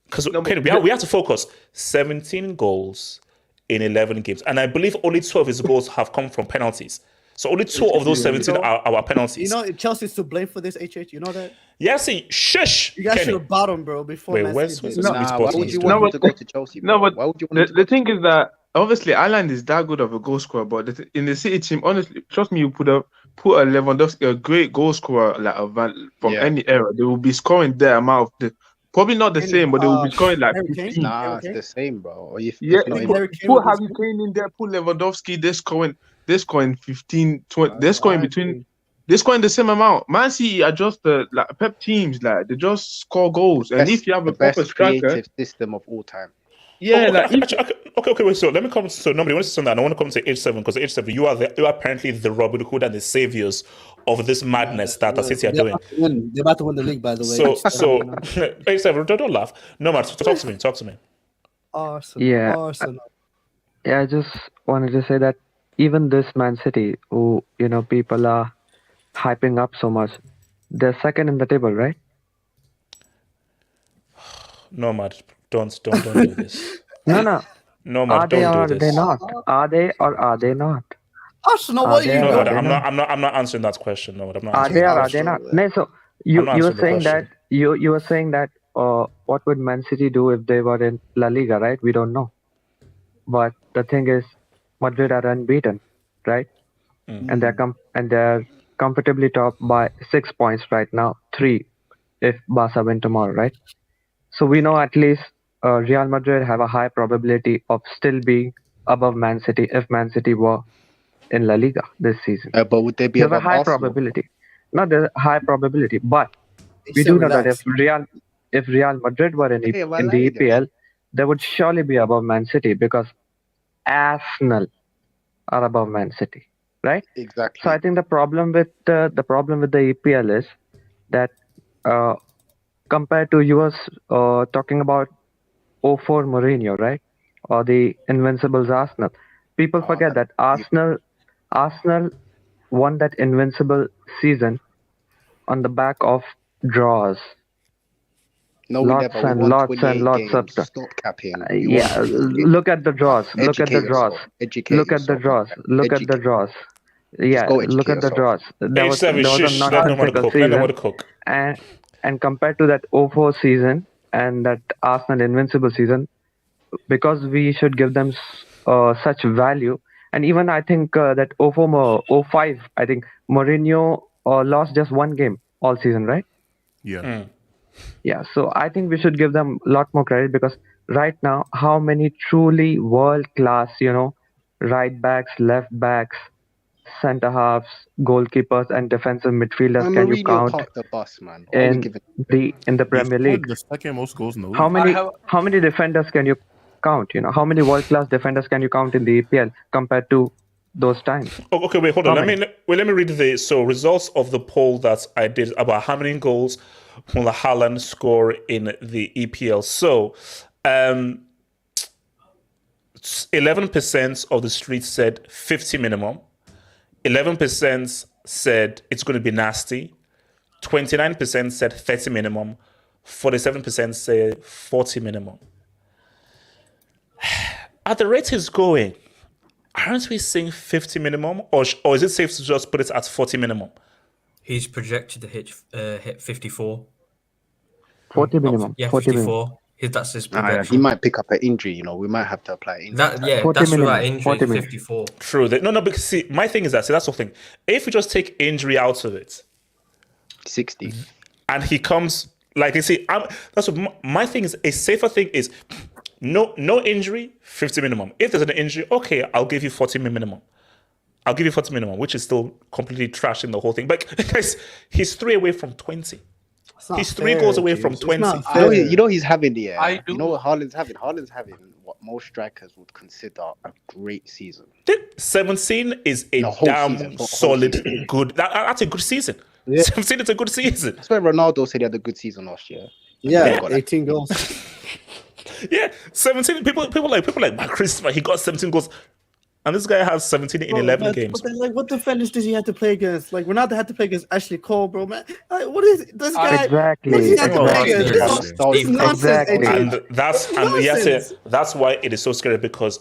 Because Kenny, we have to focus. 17 goals in 11 games, and I believe only 2 of his goals have come from penalties. So only 2 of those 17 are our penalties. You know, Chelsea's to blame for this, HH. You know that? Yeah, see, shush. You guys Kenny. should have bought him, bro, before. Wait, Man where's City did. Why would you want him to go to Chelsea? Bro? No, but why would you want him to the thing is that obviously Haaland is that good of a goal scorer, but in the City team, honestly, trust me, you put a Lewandowski, a great goal scorer like from any era, they will be scoring their amount of the. Probably not the same, but they will be scoring like 15. Nah, it's the same, bro. Or if Yeah, not put Harry Kane in there, put Lewandowski, they're scoring 15, 20, they're scoring the same amount. Man City are just like Pep teams, like they just score goals. And if you have a proper striker, creative system of all time. Yeah, okay, wait. So let me come. So nobody wants to say that. I want to come to H7 because H7, you are apparently the Robin Hood and the saviors of this madness that the City are doing. They're about to win the league, by the way. So H7, don't laugh. No matter. Talk to me. Arsenal. Yeah. Arsenal. Yeah, I just wanted to say that even this Man City, who people are hyping up so much, they're second in the table, right? No, Matt, don't do this. No. No, Matt, don't do Are this. they not? Are they or are they not? Arsenal, what are you No, doing? I'm not answering that question. No, I'm not. Are they or are they not? No, so you were saying that you were saying that what would Man City do if they were in La Liga, right? We don't know. But the thing is, Madrid are unbeaten, right? And they're comfortably top by 6 points right now, 3 if Barca win tomorrow, right? So we know at least Real Madrid have a high probability of still being above Man City if Man City were in La Liga this season. But would they be There's a above high Arsenal? probability. Not there's a high probability, but we do know that if Real Madrid were in the EPL, they would surely be above Man City because Arsenal are above Man City, right? Exactly. So I think the problem with the EPL is that compared to you was talking about 04 Mourinho, right? Or the Invincibles Arsenal. People forget that Arsenal won that invincible season on the back of draws. No, we never. We won Lots 28 of games. stuff. Stop capping. Look at the draws. Look at the draws. Look at the draws. Look at the draws. Yeah, look at the draws. There was a nonsensical season. And compared to that 04 season and that Arsenal invincible season, because we should give them such value. And even I think that 05, I think Mourinho lost just 1 game all season, right? Yeah. Yeah, so I think we should give them a lot more credit because right now, how many truly world-class, right backs, left backs, centre halves, goalkeepers, and defensive midfielders can you count parked the bus, man. in the Premier League? The second most goals in the league. How many defenders can you count? How many world-class defenders can you count in the EPL compared to those times? Okay, wait, hold on. Let me read the results of the poll that I did about how many goals will Haaland score in the EPL. So, 11% of the street said 50 minimum. 11% said it's going to be nasty. 29% said 30 minimum. 47% said 40 minimum. At the rate he's going, aren't we saying 50 minimum? Or is it safe to just put it at 40 minimum? He's projected to hit 54. 40 minimum. Yeah, 40 54. minimum. That's his projection. He might pick up an injury, We might have to apply injury. That's without injury, 54. True. No, because see, my thing is that's the whole thing. If we just take injury out of it, 60. And he comes, like you see, that's what my thing is. A safer thing is no injury, 50 minimum. If there's an injury, okay, I'll give you 40 minimum. I'll give you 40 minimum, which is still completely trashing the whole thing. But guys, he's 3 away from 20. He's 3 goals away from 20. You know he's having the. You know what Haaland's having? Haaland's having what most strikers would consider a great season. 17 is a The whole damn season, for a whole solid, season. good. That's a good season. Yeah. 17 is a good season. That's why Ronaldo said he had a good season last year. Yeah, He got 18 goals. Yeah, 17. People like my Christmas. He got 17 goals, and this guy has 17 in 11 games. But then, like, what defenders does he have to play against? Like, Ronaldo had to play against Ashley Cole, bro, man. Like, what is this guy? Exactly. What does he have to play against? This is nonsense, Exactly. AJ. That's why it is so scary, because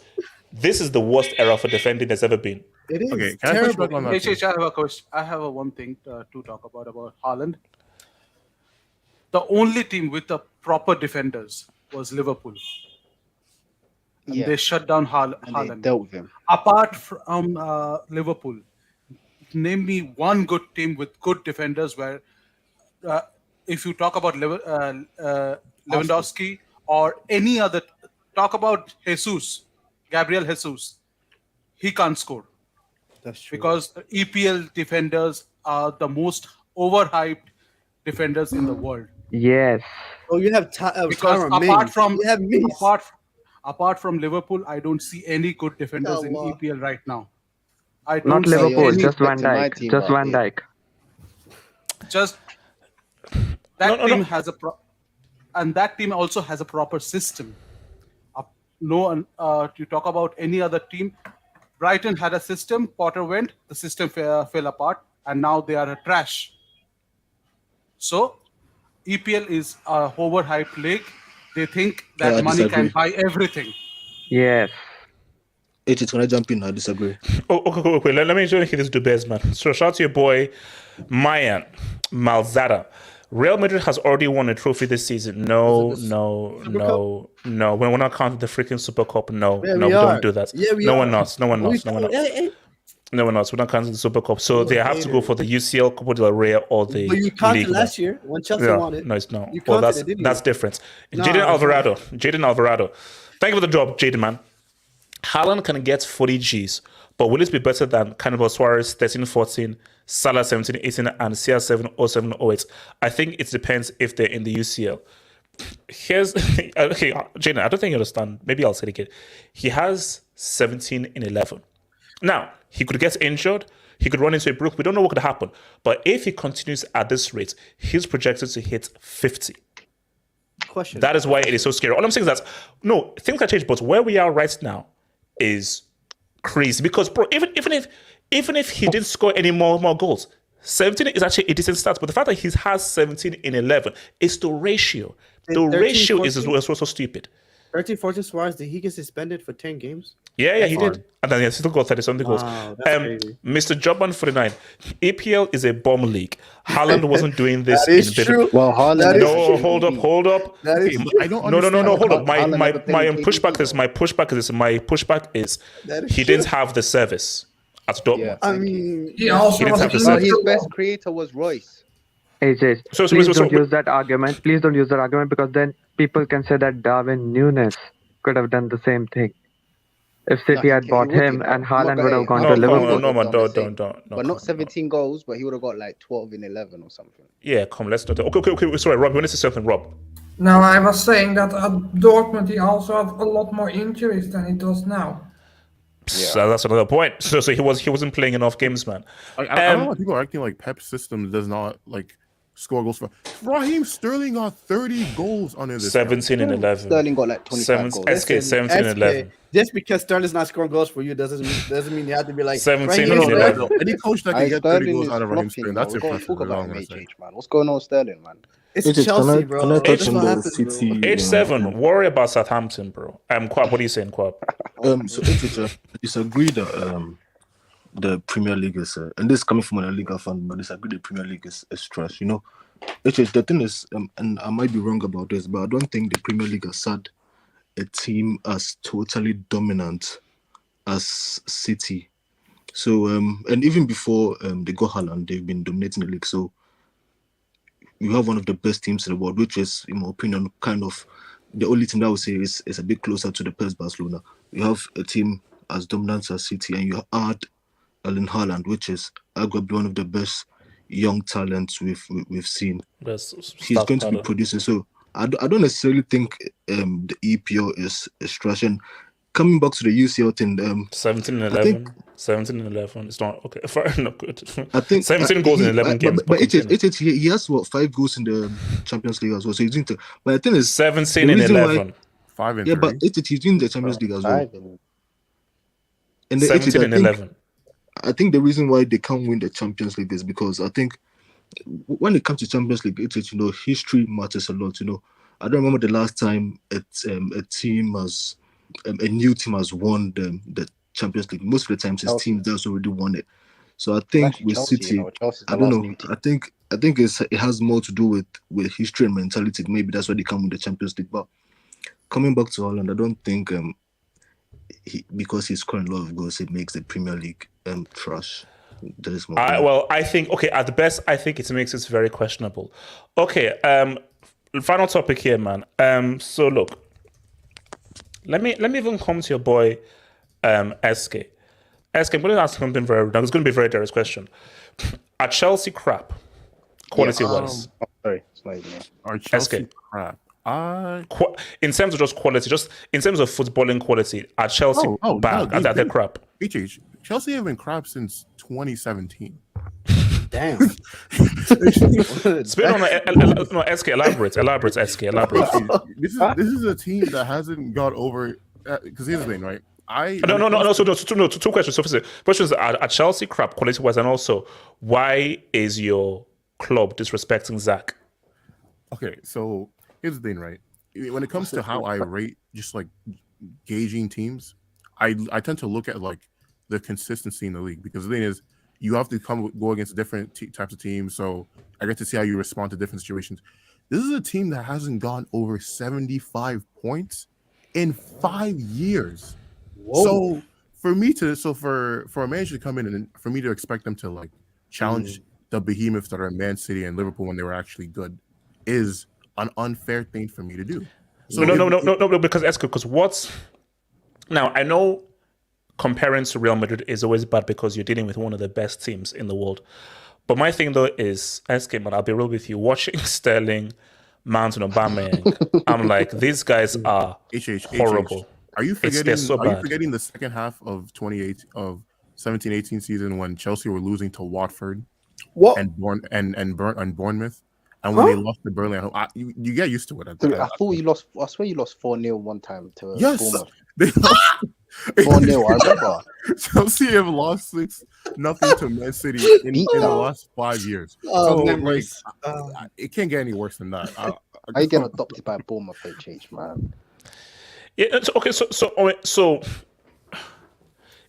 this is the worst era for defending there's ever been. It is Okay, can I push terrible. back on that? HH, I have a question. I have one thing to talk about Haaland. The only team with the proper defenders was Liverpool. And Yeah. they shut down And they Haaland. dealt with him. Apart from Liverpool, name me one good team with good defenders where, if you talk about Lewandowski or any other, talk about Gabriel Jesus, he can't score. That's true. Because EPL defenders are the most overhyped defenders in the world. Yes. Oh, you have Because Tyron Mings. apart from Liverpool, I don't see any good defenders in EPL right now. I don't Not see Liverpool, any- just Van Dijk. Just Van Dijk. Just that team has and that team also has a proper system. You talk about any other team. Brighton had a system. Potter went. The system fell apart, and now they are a trash. So, EPL is a overhyped league. They think that I money can disagree. buy everything. Yes. Can I jump in? I disagree. Okay. Let me hear this Dubez, man. So shout out to your boy, Mayan Malzada. Real Madrid has already won a trophy this season. No. We're not counting the freaking Super Cup. No, Yeah, we we don't are. do that. Yeah, we no are. one knows. No one knows. Hey. No one knows. We're not counting the Super Cup. So they have to go for the UCL, Copa del Rey, or the But you counted Liga. last year when Chelsea won it. No, it's not. You Well, counted it, didn't you? that's different. No, Jaden it's Alvarado. Thank you for the job, Jaden, man. Haaland can get 40 Gs, but will it be better than Cannibal Suarez 13-14, Salah 17-18, and CR7 07-08? I think it depends if they're in the UCL. Here's okay, Jaden, I don't think you understand. Maybe I'll say it again. He has 17 in 11. Now, he could get injured. He could run into a brook. We don't know what could happen. But if he continues at this rate, he's projected to hit 50. Question. That is why it is so scary. All I'm saying is that, no, things can change. But where we are right now is crazy. Because, bro, even if he didn't score any more goals, 17 is actually a decent stat. But the fact that he has 17 in 11 is the ratio. The 13, ratio is 14? so stupid. 13-14 Suarez, did he get suspended for 10 games? Yeah, he did. And then he still got 30-something goals. Wow, that's crazy. Mr. Jobman 49, EPL is a bomb league. Haaland wasn't doing this. That is true. Well, Haaland. No, hold up. That is I don't No, understand. hold up. My Haaland never played pushback is That is he didn't have the service at Dortmund. Yeah. I mean, He also didn't was have the injured. service. His best creator was Royce. AJ, So- please so- don't use that argument. Please don't use that argument, because then people can say that Darwin Núñez could have done the same thing. If City had he bought would, him you know. and I'm Haaland not would gonna- have gone No, to come Liverpool. on, no, man, I'm don't. saying. No, But come not on. 17 goals, but he would have got like 12 in 11 or something. Yeah, come, let's not. Okay. Sorry, Rob, you want to say something, Rob? Now, I was saying that at Dortmund he also had a lot more injuries than he does now. So that's another point. So he wasn't playing enough games, man. I don't know why people are acting like Pep's system does not like score goals. Raheem Sterling got 30 goals under this. 17 and 11. Sterling got like 25 goals. SK 17 and 11. Just because Sterling's not scoring goals for you doesn't mean you have to be like 17 Raheem and Sterling. 11. Any coach that can get 30 Sterling goals is out of Raheem flopping, Sterling, man. that's We're going to impressive. talk is all about I'm him, gonna say. HH, man. What's going on with Sterling, man? It's Can Chelsea, I bro. That's touch on what the happens, bro. City? Age 7. Worry about Southampton, bro. Kwab, what are you saying, Kwab? So I disagree that the Premier League is, and this is coming from a Liga fan, but I disagree the Premier League is trash. You know, the thing is, and I might be wrong about this, but I don't think the Premier League has had a team as totally dominant as City. So, and even before they got Haaland, they've been dominating the league. So, you have one of the best teams in the world, which is, in my opinion, kind of the only team that I would say is a bit closer to the PES Barcelona. You have a team as dominant as City, and you add Erling Haaland, which is arguably one of the best young talents we've seen. He's going to be producing. So I don't necessarily think the EPO is trash. And coming back to the UCL thing, 17 and I 11. think 17 and 11. It's not okay. Fair, not good. I think 17 goals in 11 games. But he has what 5 goals in the Champions League as well. So he's doing. But the thing is, 17 the and reason 11. 5 and 3. Yeah, but he's doing the Champions League as well. And the 17 and 11. I think the reason why they can't win the Champions League is because I think when it comes to Champions League, history matters a lot. I don't remember the last time a new team has won the Champions League. Most of the times, his team does already won it. So I think with Chelsea, City, Chelsea's the I don't last know. new team. I think it has more to do with history and mentality. Maybe that's why they come with the Champions League. But coming back to Haaland, I don't think because he's scoring a lot of goals, it makes the Premier League trash. There is more. I think at the best, I think it makes it very questionable. Okay, final topic here, man. So look, let me even come to your boy, SK. SK, I'm going to ask something it's going to be a very direct question. Are Chelsea crap, quality wise? Sorry, it's not even. Are Chelsea SK. crap? In terms of just quality, just in terms of footballing quality, are Chelsea bad? Are they crap? Chelsea have been crap since 2017. Damn. Spin on SK. Elaborate. SK. Elaborate. This is a team that hasn't got over. Because here's the thing, right? No. So two questions. So questions are Chelsea crap quality wise, and also why is your club disrespecting Zach? Okay, so here's the thing, right? When it comes to how I rate, just like gauging teams, I tend to look at like the consistency in the league, because the thing is, you have to go against different types of teams. So I get to see how you respond to different situations. This is a team that hasn't gone over 75 points in 5 years. Whoa. So for a manager to come in and for me to expect them to like challenge the behemoths that are Man City and Liverpool when they were actually good is an unfair thing for me to do. So No, because what's now, I know comparing to Real Madrid is always bad because you're dealing with one of the best teams in the world. But my thing though is, SK, man, I'll be real with you. Watching Sterling, Mount, and Aubameyang, I'm like, these guys are horrible. Are you forgetting? They're so are bad. you forgetting the second half of 17-18 season when Chelsea were losing to Watford, and Bournemouth, and when they lost to Burnley? You get used to it. I thought you lost. I swear you lost 4-0 one time to Yes. Bournemouth. 4-0. I remember. Chelsea have lost 6-0 to Man City in the last 5 years. It can't get any worse than that. I get adopted by Bournemouth, HH, man. Yeah. So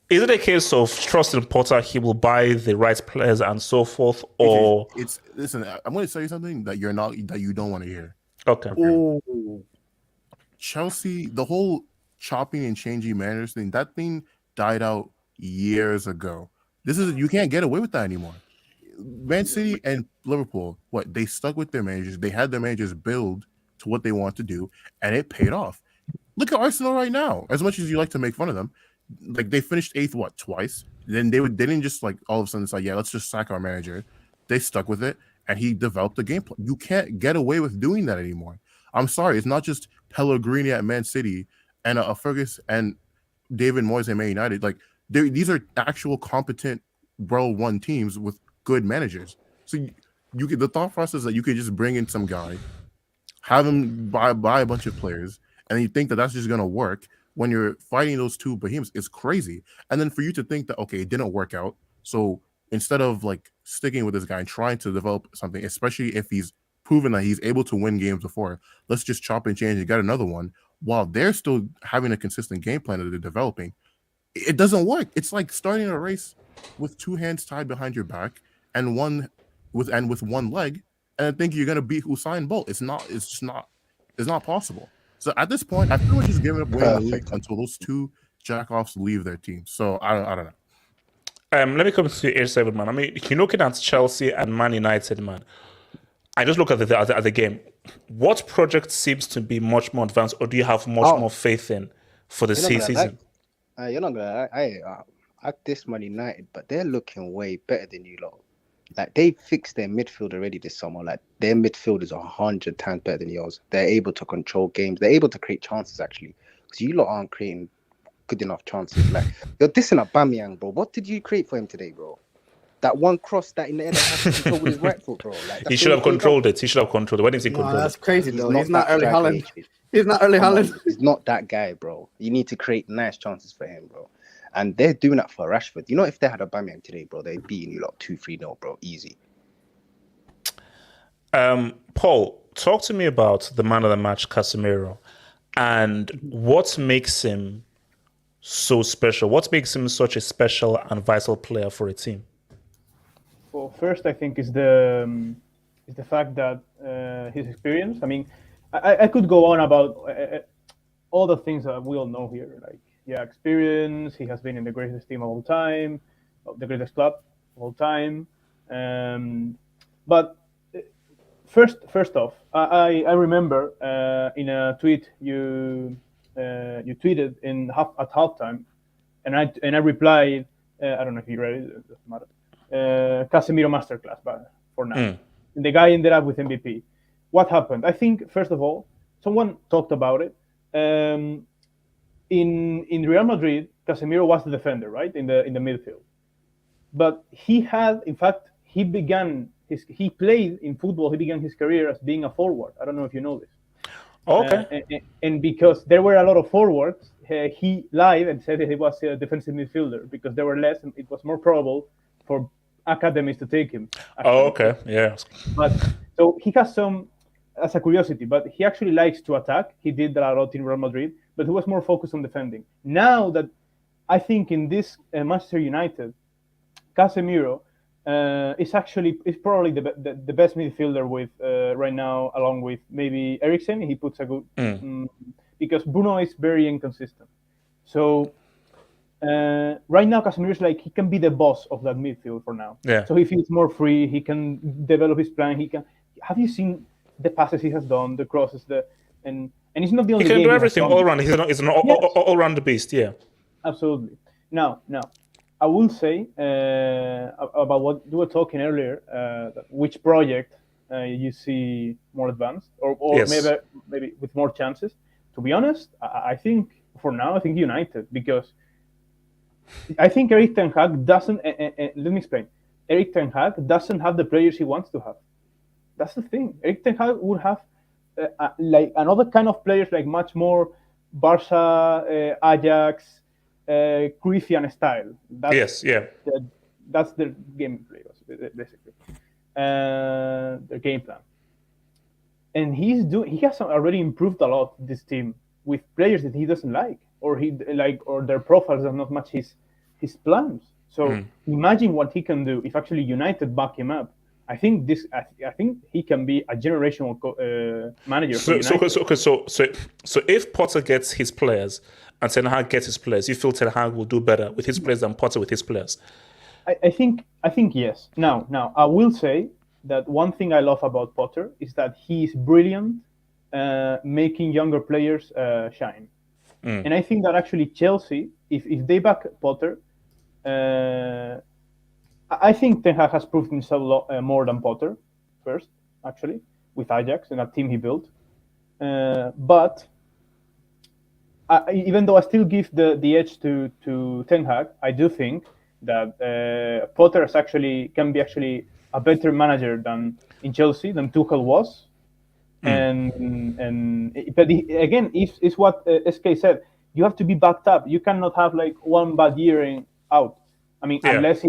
is it a case of trusting Potter? He will buy the right players and so forth, or listen? I'm going to tell you something that you don't want to hear. Okay. Chelsea, the whole chopping and changing managers thing, that thing died out years ago. You can't get away with that anymore. Man City and Liverpool, they stuck with their managers. They had their managers build to what they want to do, and it paid off. Look at Arsenal right now. As much as you like to make fun of them, like they finished 8th twice. Then they didn't just like all of a sudden say, yeah, let's just sack our manager. They stuck with it, and he developed a game plan. You can't get away with doing that anymore. I'm sorry, it's not just Pellegrini at Man City and Fergus and David Moyes at Man United. Like these are actual competent, well-run teams with good managers. So the thought process that you could just bring in some guy, have him buy a bunch of players, and you think that that's just going to work when you're fighting those two behemoths is crazy. And then for you to think that, okay, it didn't work out, so instead of like sticking with this guy and trying to develop something, especially if he's proven that he's able to win games before, let's just chop and change and get another one while they're still having a consistent game plan that they're developing. It doesn't work. It's like starting a race with two hands tied behind your back and with one leg, and I think you're gonna beat Usain Bolt. It's not possible. So at this point, I feel like he's giving up winning the league until those two jackoffs leave their team. So I don't know. Let me come to H7, man. I mean, you're looking at Chelsea and Man United, man. I just look at the game. What project seems to be much more advanced, or do you have much more faith in for the season? You're not gonna. I this Man United, but they're looking way better than you lot. Like they fixed their midfield already this summer. Like their midfield is 100 times better than yours. They're able to control games. They're able to create chances actually, because you lot aren't creating good enough chances. Like you're dissing Aubameyang, bro. What did you create for him today, bro? That one cross that in the air that he has to control with his right foot, bro. Like He should have controlled it. He should have controlled it. Why didn't he No, control that's it? crazy though. He's not that early striker, Haaland. HH. He's not early Come on, Haaland. he's not that guy, bro. You need to create nice chances for him, bro. And they're doing that for Rashford. You know, if they had Aubameyang today, bro, they'd beating you lot 2-3-0, bro. Easy. Paul, talk to me about the man of the match, Casemiro, and what makes him so special. What makes him such a special and vital player for a team? Well, first, I think is the fact that his experience. I mean, I could go on about all the things that we all know here, like experience. He has been in the greatest team of all time, the greatest club of all time. But first off, I remember in a tweet you tweeted at halftime, and I replied. I don't know if you read it. It doesn't matter. Casemiro masterclass, but for now. And the guy ended up with MVP. What happened? I think first of all, someone talked about it. In Real Madrid, Casemiro was the defender, right, in the midfield. But he played in football. He began his career as being a forward. I don't know if you know this. Okay. And because there were a lot of forwards, he lied and said that he was a defensive midfielder because there were less, and it was more probable for academies to take him. Actually. Oh, okay. Yeah. But so he has some, as a curiosity, but he actually likes to attack. He did that a lot in Real Madrid, but he was more focused on defending. Now that I think in this Manchester United, Casemiro is probably the best midfielder with right now, along with maybe Eriksen. He puts a good because Bruno is very inconsistent. So right now, Casemiro is like he can be the boss of that midfield for now. Yeah. So he feels more free. He can develop his plan. He can. Have you seen the passes he has done, the crosses, and he's not the only. He can do everything all around. He's an all-round beast. Yeah. Absolutely. Now, I will say about what you were talking earlier. Which project you see more advanced, or Yes. maybe with more chances? To be honest, I think for now, I think United, because I think Erik Ten Hag doesn't. Let me explain. Erik Ten Hag doesn't have the players he wants to have. That's the thing. Erik Ten Hag would have like another kind of players, like much more Barca, Ajax, Cruyffian style. That's their game play, basically. Their game plan. And he has already improved a lot this team with players that he doesn't like, or their profiles are not match his plans. So imagine what he can do if actually United back him up. I think he can be a generational manager. So if Potter gets his players and Ten Hag gets his players, you feel Ten Hag will do better with his players than Potter with his players? I think yes. Now I will say that one thing I love about Potter is that he is brilliant making younger players shine. And I think that actually Chelsea, if they back Potter, I think Ten Hag has proved himself more than Potter first, actually, with Ajax and a team he built. But even though I still give the edge to Ten Hag, I do think that Potter can be actually a better manager than in Chelsea than Tuchel was. But again, it's what SK said. You have to be backed up. You cannot have like one bad year and out. I mean, unless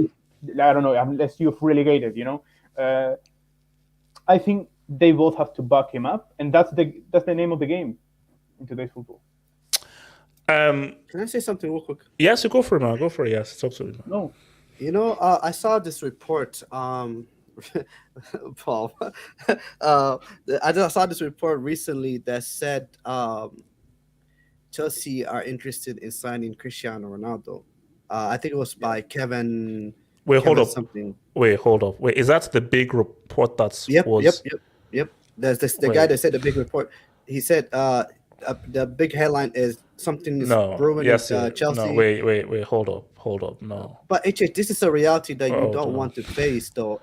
you're relegated, you know. I think they both have to back him up, and that's the name of the game in today's football. Can I say something real quick? Yes, you go for it, man. Go for it. Yes, talk to me. No. You know, I saw this report. Paul, I saw this report recently that said Chelsea are interested in signing Cristiano Ronaldo. I think it was by Kevin. Hold up. Something. Hold up. Is that the big report that's Yep. There's the Wait. guy that said the big report. He said the big headline is something is brewing at Chelsea. No, wait. Hold up. No. But HH, this is a reality that you don't want to face, though.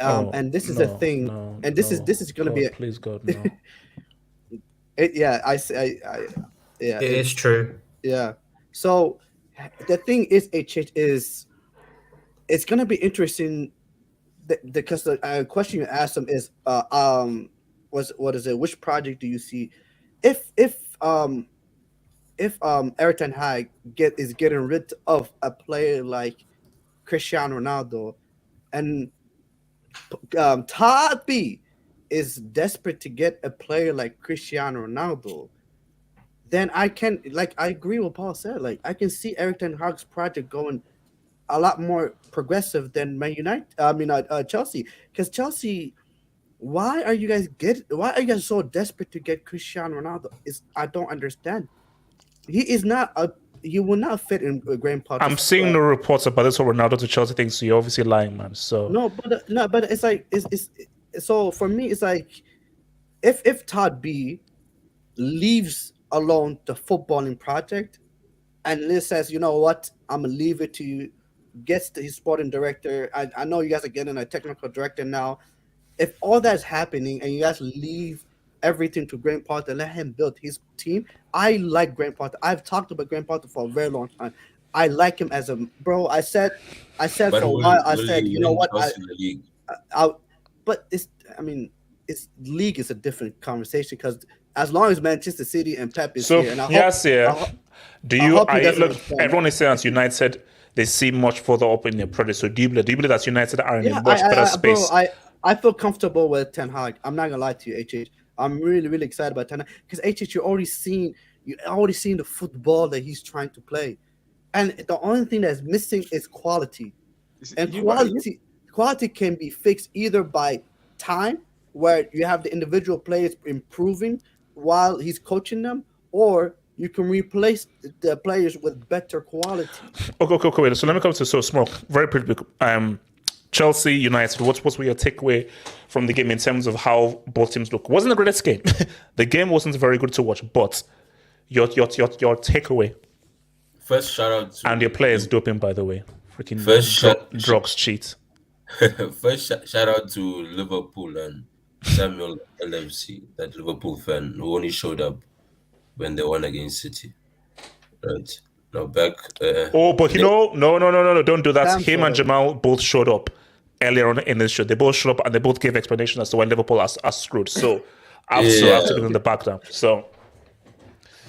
And this is the thing, and this is going to be. Please God, no. Yeah, yeah, It is true. Yeah. So the thing is, it's going to be interesting because the question you asked them is what is it? Which project do you see? If Eric Ten Hag is getting rid of a player like Cristiano Ronaldo, and Todd B is desperate to get a player like Cristiano Ronaldo, then I agree with Paul said. Like, I can see Eric Ten Hag's project going a lot more progressive than Man United. Chelsea, because Chelsea. Why are you guys so desperate to get Cristiano Ronaldo? I don't understand. He will not fit in Graham Potter's. I'm seeing no reports about this whole Ronaldo to Chelsea thing, so you're obviously lying, man. So but it's like it's so for me it's like if Todd B leaves alone the footballing project and Liz says, you know what, I'm gonna leave it to you, gets his sporting director. I know you guys are getting a technical director now. If all that's happening and you guys leave everything to Graham Potter, let him build his team. I like Graham Potter. I've talked about Graham Potter for a very long time. I like him as a bro. I said for a while. I said, you know what? But it's league is a different conversation because as long as Manchester City and Pep is here, and everyone is saying as United they see much further up in their project. So do you believe that United are in a much better space? Bro, I feel comfortable with Ten Hag. I'm not gonna lie to you, HH. I'm really, really excited about Ten Hag because HH, you already seen the football that he's trying to play, and the only thing that's missing is quality. And quality can be fixed either by time, where you have the individual players improving while he's coaching them, or you can replace the players with better quality. Okay. Wait. So let me come to small, very pretty. Chelsea United. What were your takeaway from the game in terms of how both teams look? Wasn't the greatest game. The game wasn't very good to watch, but your takeaway. First shout out to and your players doping, by the way. Freaking drugs cheat. First shout out to Liverpool and Samuel LFC, that Liverpool fan who only showed up when they won against City. Right. Now back. But no, don't do that. Him and Jamal both showed up earlier on in this show. They both showed up and they both gave explanations as to why Liverpool are screwed. So I have to give them the back down. So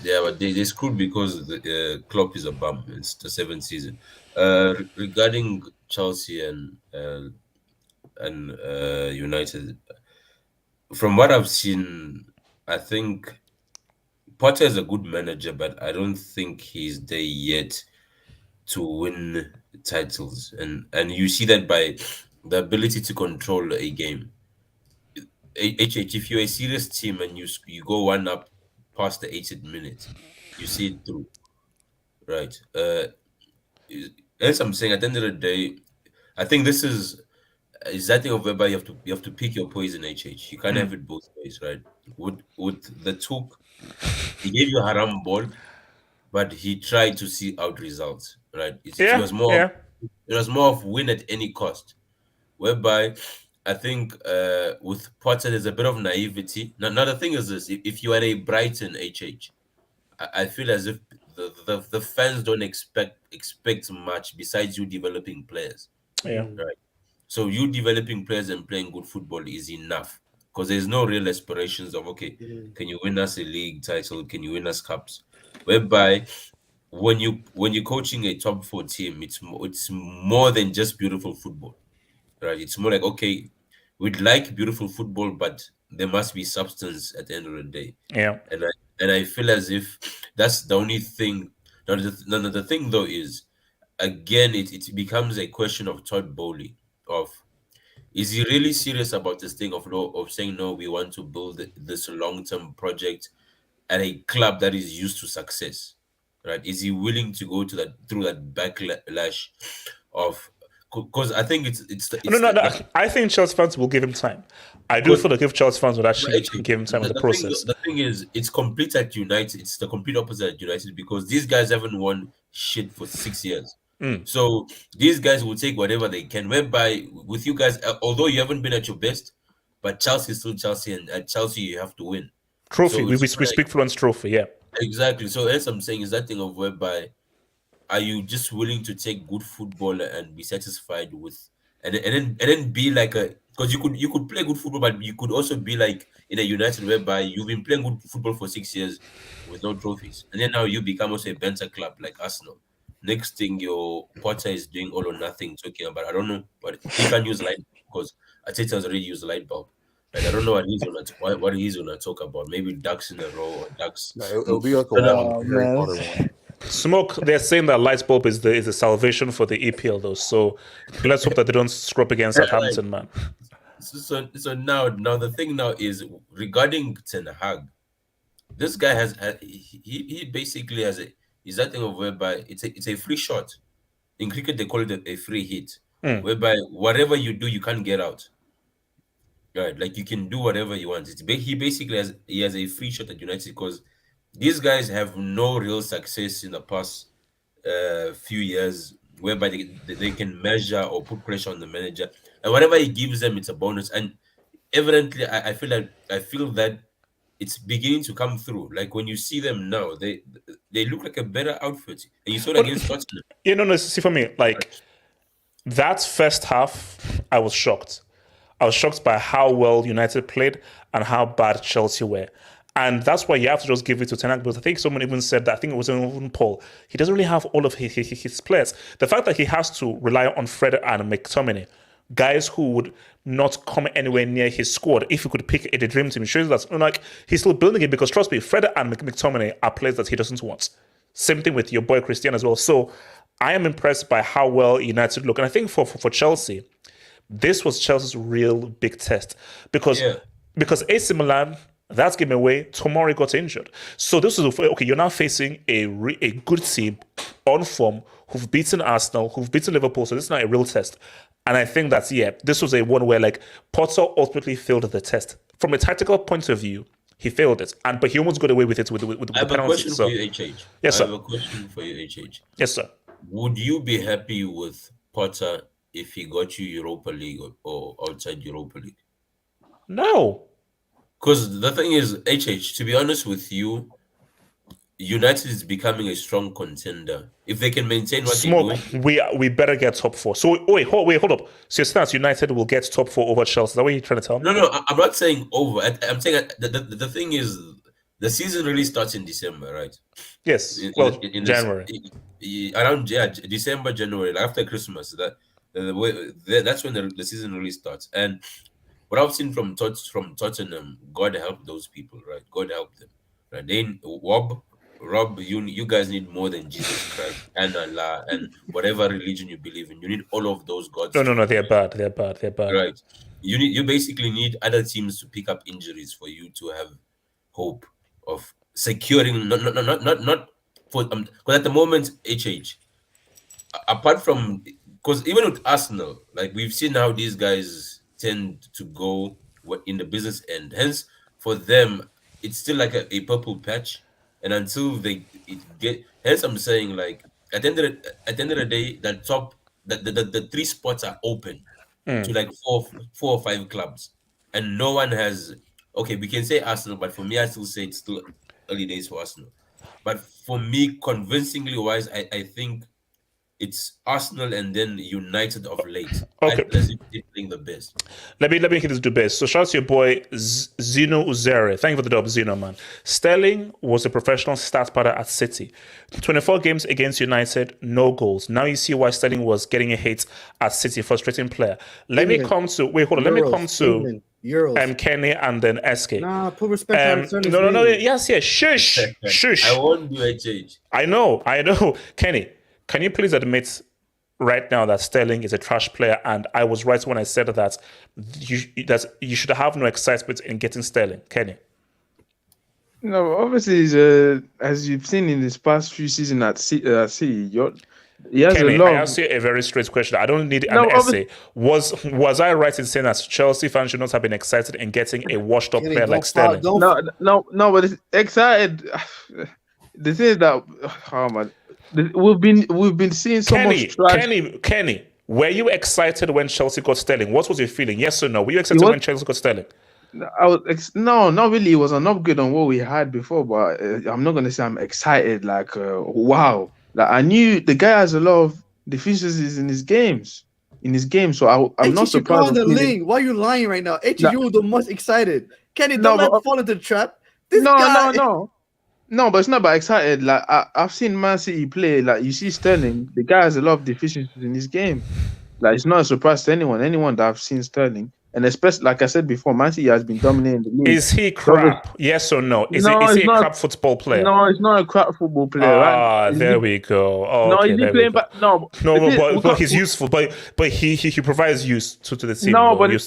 yeah, but they screwed because the Klopp is a bum. It's the 7th season. Regarding Chelsea and United, from what I've seen, I think Potter is a good manager, but I don't think he's there yet to win titles. And you see that by the ability to control a game. If you're a serious team and you go one up past the 80th minute, you see it through. Right. As I'm saying, at the end of the day, I think this is that thing of whereby you have to pick your poison, HH. You can't have it both ways, right? With the Took, he gave you a haram ball, but he tried to see out results, right? It was more of win at any cost. Whereby I think with Potter there's a bit of naivety. Now the thing is this: if you are a Brighton HH, I feel as if the fans don't expect much besides you developing players. Yeah. Right. So you developing players and playing good football is enough because there's no real aspirations of can you win us a league title? Can you win us cups? Whereby when you're coaching a top 4 team, it's more than just beautiful football, right? It's more like we'd like beautiful football, but there must be substance at the end of the day. Yeah. And I feel as if that's the only thing. Now the thing though is, again, it becomes a question of Todd Bowley. Is he really serious about this thing of saying no, we want to build this long-term project at a club that is used to success, right? Is he willing to go through that backlash of? Because I think it's I think Chelsea fans will give him time. I do feel like if Chelsea fans would actually give him time with the process. The thing is, it's complete at United. It's the complete opposite at United because these guys haven't won shit for 6 years. So these guys will take whatever they can. Whereby with you guys, although you haven't been at your best, but Chelsea is still Chelsea, and at Chelsea you have to win. Trophy. So We it's speak fluent trophy. Yeah. Exactly. So as I'm saying, is that thing of whereby are you just willing to take good football and be satisfied with, and then be like a, because you could play good football, but you could also be like in a United whereby you've been playing good football for 6 years with no trophies, and then now you become also a banter club like Arsenal. Next thing, your Potter is doing all or nothing, talking about, I don't know, but he can't use light because Ateta has already used light bulb. Like, I don't know what he's gonna talk about. Maybe ducks in a row or ducks. It'll be like a Harry Potter one. Smoke. They're saying that light bulb is the salvation for the EPL though. So let's hope that they don't screw up against Southampton, man. So now the thing now is regarding Ten Hag. This guy has he basically has is that thing of whereby it's a free shot. In cricket they call it a free hit, whereby whatever you do you can't get out. Right, like you can do whatever you want. He basically has a free shot at United because these guys have no real success in the past few years, whereby they can measure or put pressure on the manager, and whatever he gives them, it's a bonus. And evidently, I feel that it's beginning to come through. Like when you see them now, they look like a better outfit, and you saw it against Tottenham. You know, see for me, like that first half, I was shocked. I was shocked by how well United played and how bad Chelsea were. And that's why you have to just give it to Ten Hag. Because I think someone even said that, I think it was even Paul, he doesn't really have all of his players. The fact that he has to rely on Fred and McTominay, guys who would not come anywhere near his squad if he could pick a dream team, shows that like he's still building it, because trust me, Fred and McTominay are players that he doesn't want. Same thing with your boy Christian as well. So I am impressed by how well United look. And I think for Chelsea, this was Chelsea's real big test because AC Milan, that's game away, Tomori got injured. So this is, okay, you're now facing a good team on form who've beaten Arsenal, who've beaten Liverpool, so this is not a real test. And I think that's, this was a one where like Potter ultimately failed the test. From a tactical point of view, he failed it, but he almost got away with it with the I have penalty. a question for you, HH. Yes, sir. I have a question for you, HH. Yes, sir. Would you be happy with Potter if he got you Europa League or outside Europa League? No. Because the thing is, HH, to be honest with you, United is becoming a strong contender. If they can maintain what they're doing. We better get top four. So wait, hold up. So your stance, United will get top four over Chelsea. Is that what you're trying to tell me? No, I'm not saying over. I'm saying the thing is, the season really starts in December, right? Yes. In January. Around December, January, after Christmas. That's when the season really starts. And what I've seen from Tottenham, God help those people, right? God help them. Right? They Rob, you guys need more than Jesus Christ and Allah and whatever religion you believe in. You need all of those gods. No, they're bad. Right. You basically need other teams to pick up injuries for you to have hope of securing not for because at the moment, HH, apart from, because even with Arsenal, like we've seen how these guys tend to go in the business end. Hence, for them, it's still like a purple patch. And until hence I'm saying, like at the end of the day, the three spots are open to like four or five clubs, and no one has. Okay, we can say Arsenal, but for me, I still say it's still early days for Arsenal. But for me, convincingly wise, I think it's Arsenal and then United of late. Okay, as if they're playing the best. Let me hit this do best. So shout out to your boy Zeno Uzere. Thank you for the dub, Zeno, man. Sterling was a professional start partner at City. 24 games against United, no goals. Now you see why Sterling was getting a hit at City, frustrating player. Let me come to Kenny and then SK. Nah, put respect on No. Yes. Shush. I won't do a change. I know. Kenny, can you please admit right now that Sterling is a trash player, and I was right when I said that you should have no excitement in getting Sterling, Kenny? No, obviously, as you've seen in this past few seasons at City, he has Kenny, a lot. I ask you a very straight question. I don't need an essay. Was I right in saying that Chelsea fans should not have been excited in getting a washed-up player like Sterling? No, but it's excited. The thing is that, oh man, We've been seeing so much trash. Kenny, were you excited when Chelsea got Sterling? What was your feeling? Yes or no? Were you excited when Chelsea got Sterling? No, not really. It was an upgrade on what we had before, but I'm not gonna say I'm excited. Like, wow! Like I knew the guy has a lot of deficiencies in his games. So I'm not surprised. Why are you lying right now? You were the most excited. Kenny, don't fall into the trap. No, but it's not about excited. Like I've seen Man City play. Like you see Sterling, the guy has a lot of deficiencies in his game. Like it's not a surprise to anyone that I've seen Sterling. And especially, like I said before, Man City has been dominating the league. Is he crap? Yes or no? Is he a crap football player? No, it's not a crap football player. Right? There we go. Oh, no, okay, is he playing back? No, but he's useful. But he provides use to the team. No, but we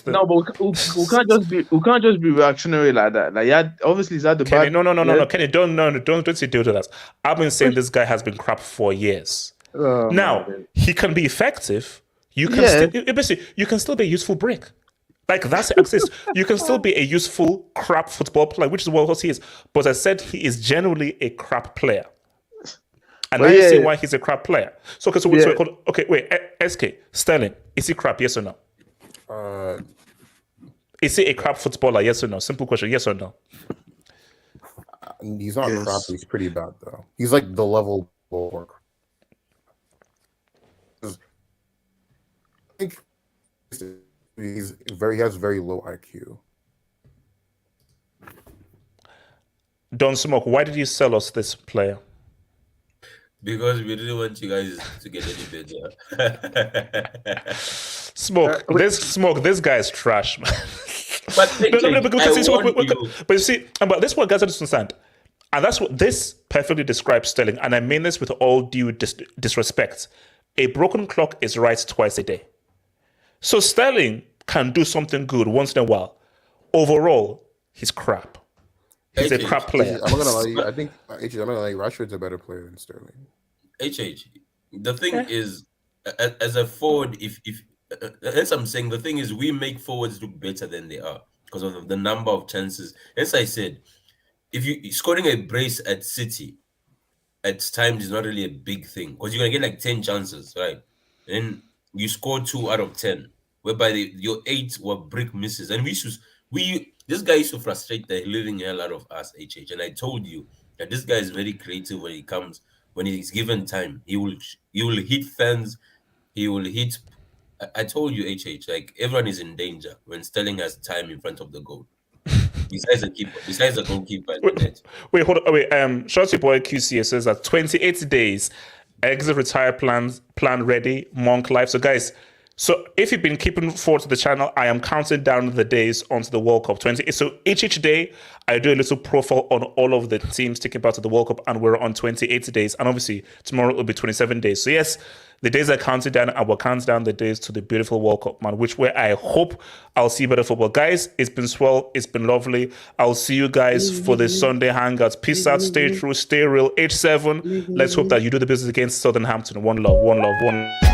can't just be reactionary like that. Like obviously he's had the Kenny, bad. No, Kenny, don't say deal to that. I've been saying this guy has been crap for years. Now he can be effective. You can you can still be a useful brick. Like that's access. You can still be a useful crap football player, which is what he is. But I said he is generally a crap player, and now you see why he's a crap player. So wait, SK Sterling, is he crap? Yes or no? Is he a crap footballer? Yes or no? Simple question. Yes or no? He's not crap. He's pretty bad though. He's like the level below. I think he has very low IQ. Don't Smoke, why did you sell us this player? Because we didn't want you guys to get any better. Smoke, this guy is trash, man. But you see, but this is what guys don't understand. And that's what this perfectly describes Sterling. And I mean this with all due disrespect. A broken clock is right twice a day. So Sterling can do something good once in a while. Overall, he's crap. He's a crap player. I'm not gonna lie. I think I'm not gonna lie. Rashford's a better player than Sterling. The thing is, as a forward, as I'm saying, the thing is, we make forwards look better than they are because of the number of chances. As I said, if you scoring a brace at City at times is not really a big thing because you're gonna get like 10 chances, right? And you score 2 out of 10, whereby your 8 were brick misses. And this guy used to frustrate the living hell out of us, HH. And I told you that this guy is very creative when he's given time. He will hit fans. He will hit. I told you, HH, like everyone is in danger when Sterling has time in front of the goal. Besides the goalkeeper. Wait, hold on. Wait, Shorty Boy QC says that 28 days, exit retire plan ready, Monk life. So guys, so if you've been keeping forward to the channel, I am counting down the days onto the World Cup 20. So each day, I do a little profile on all of the teams taking part of the World Cup, and we're on 28 days. And obviously, tomorrow will be 27 days. So yes, the days are counted down. I will count down the days to the beautiful World Cup, man, where I hope I'll see better football. Guys, it's been swell. It's been lovely. I'll see you guys for the Sunday Hangouts. Peace out. Stay true. Stay real. H7. Let's hope that you do the business against Southampton. One love. One love. One love.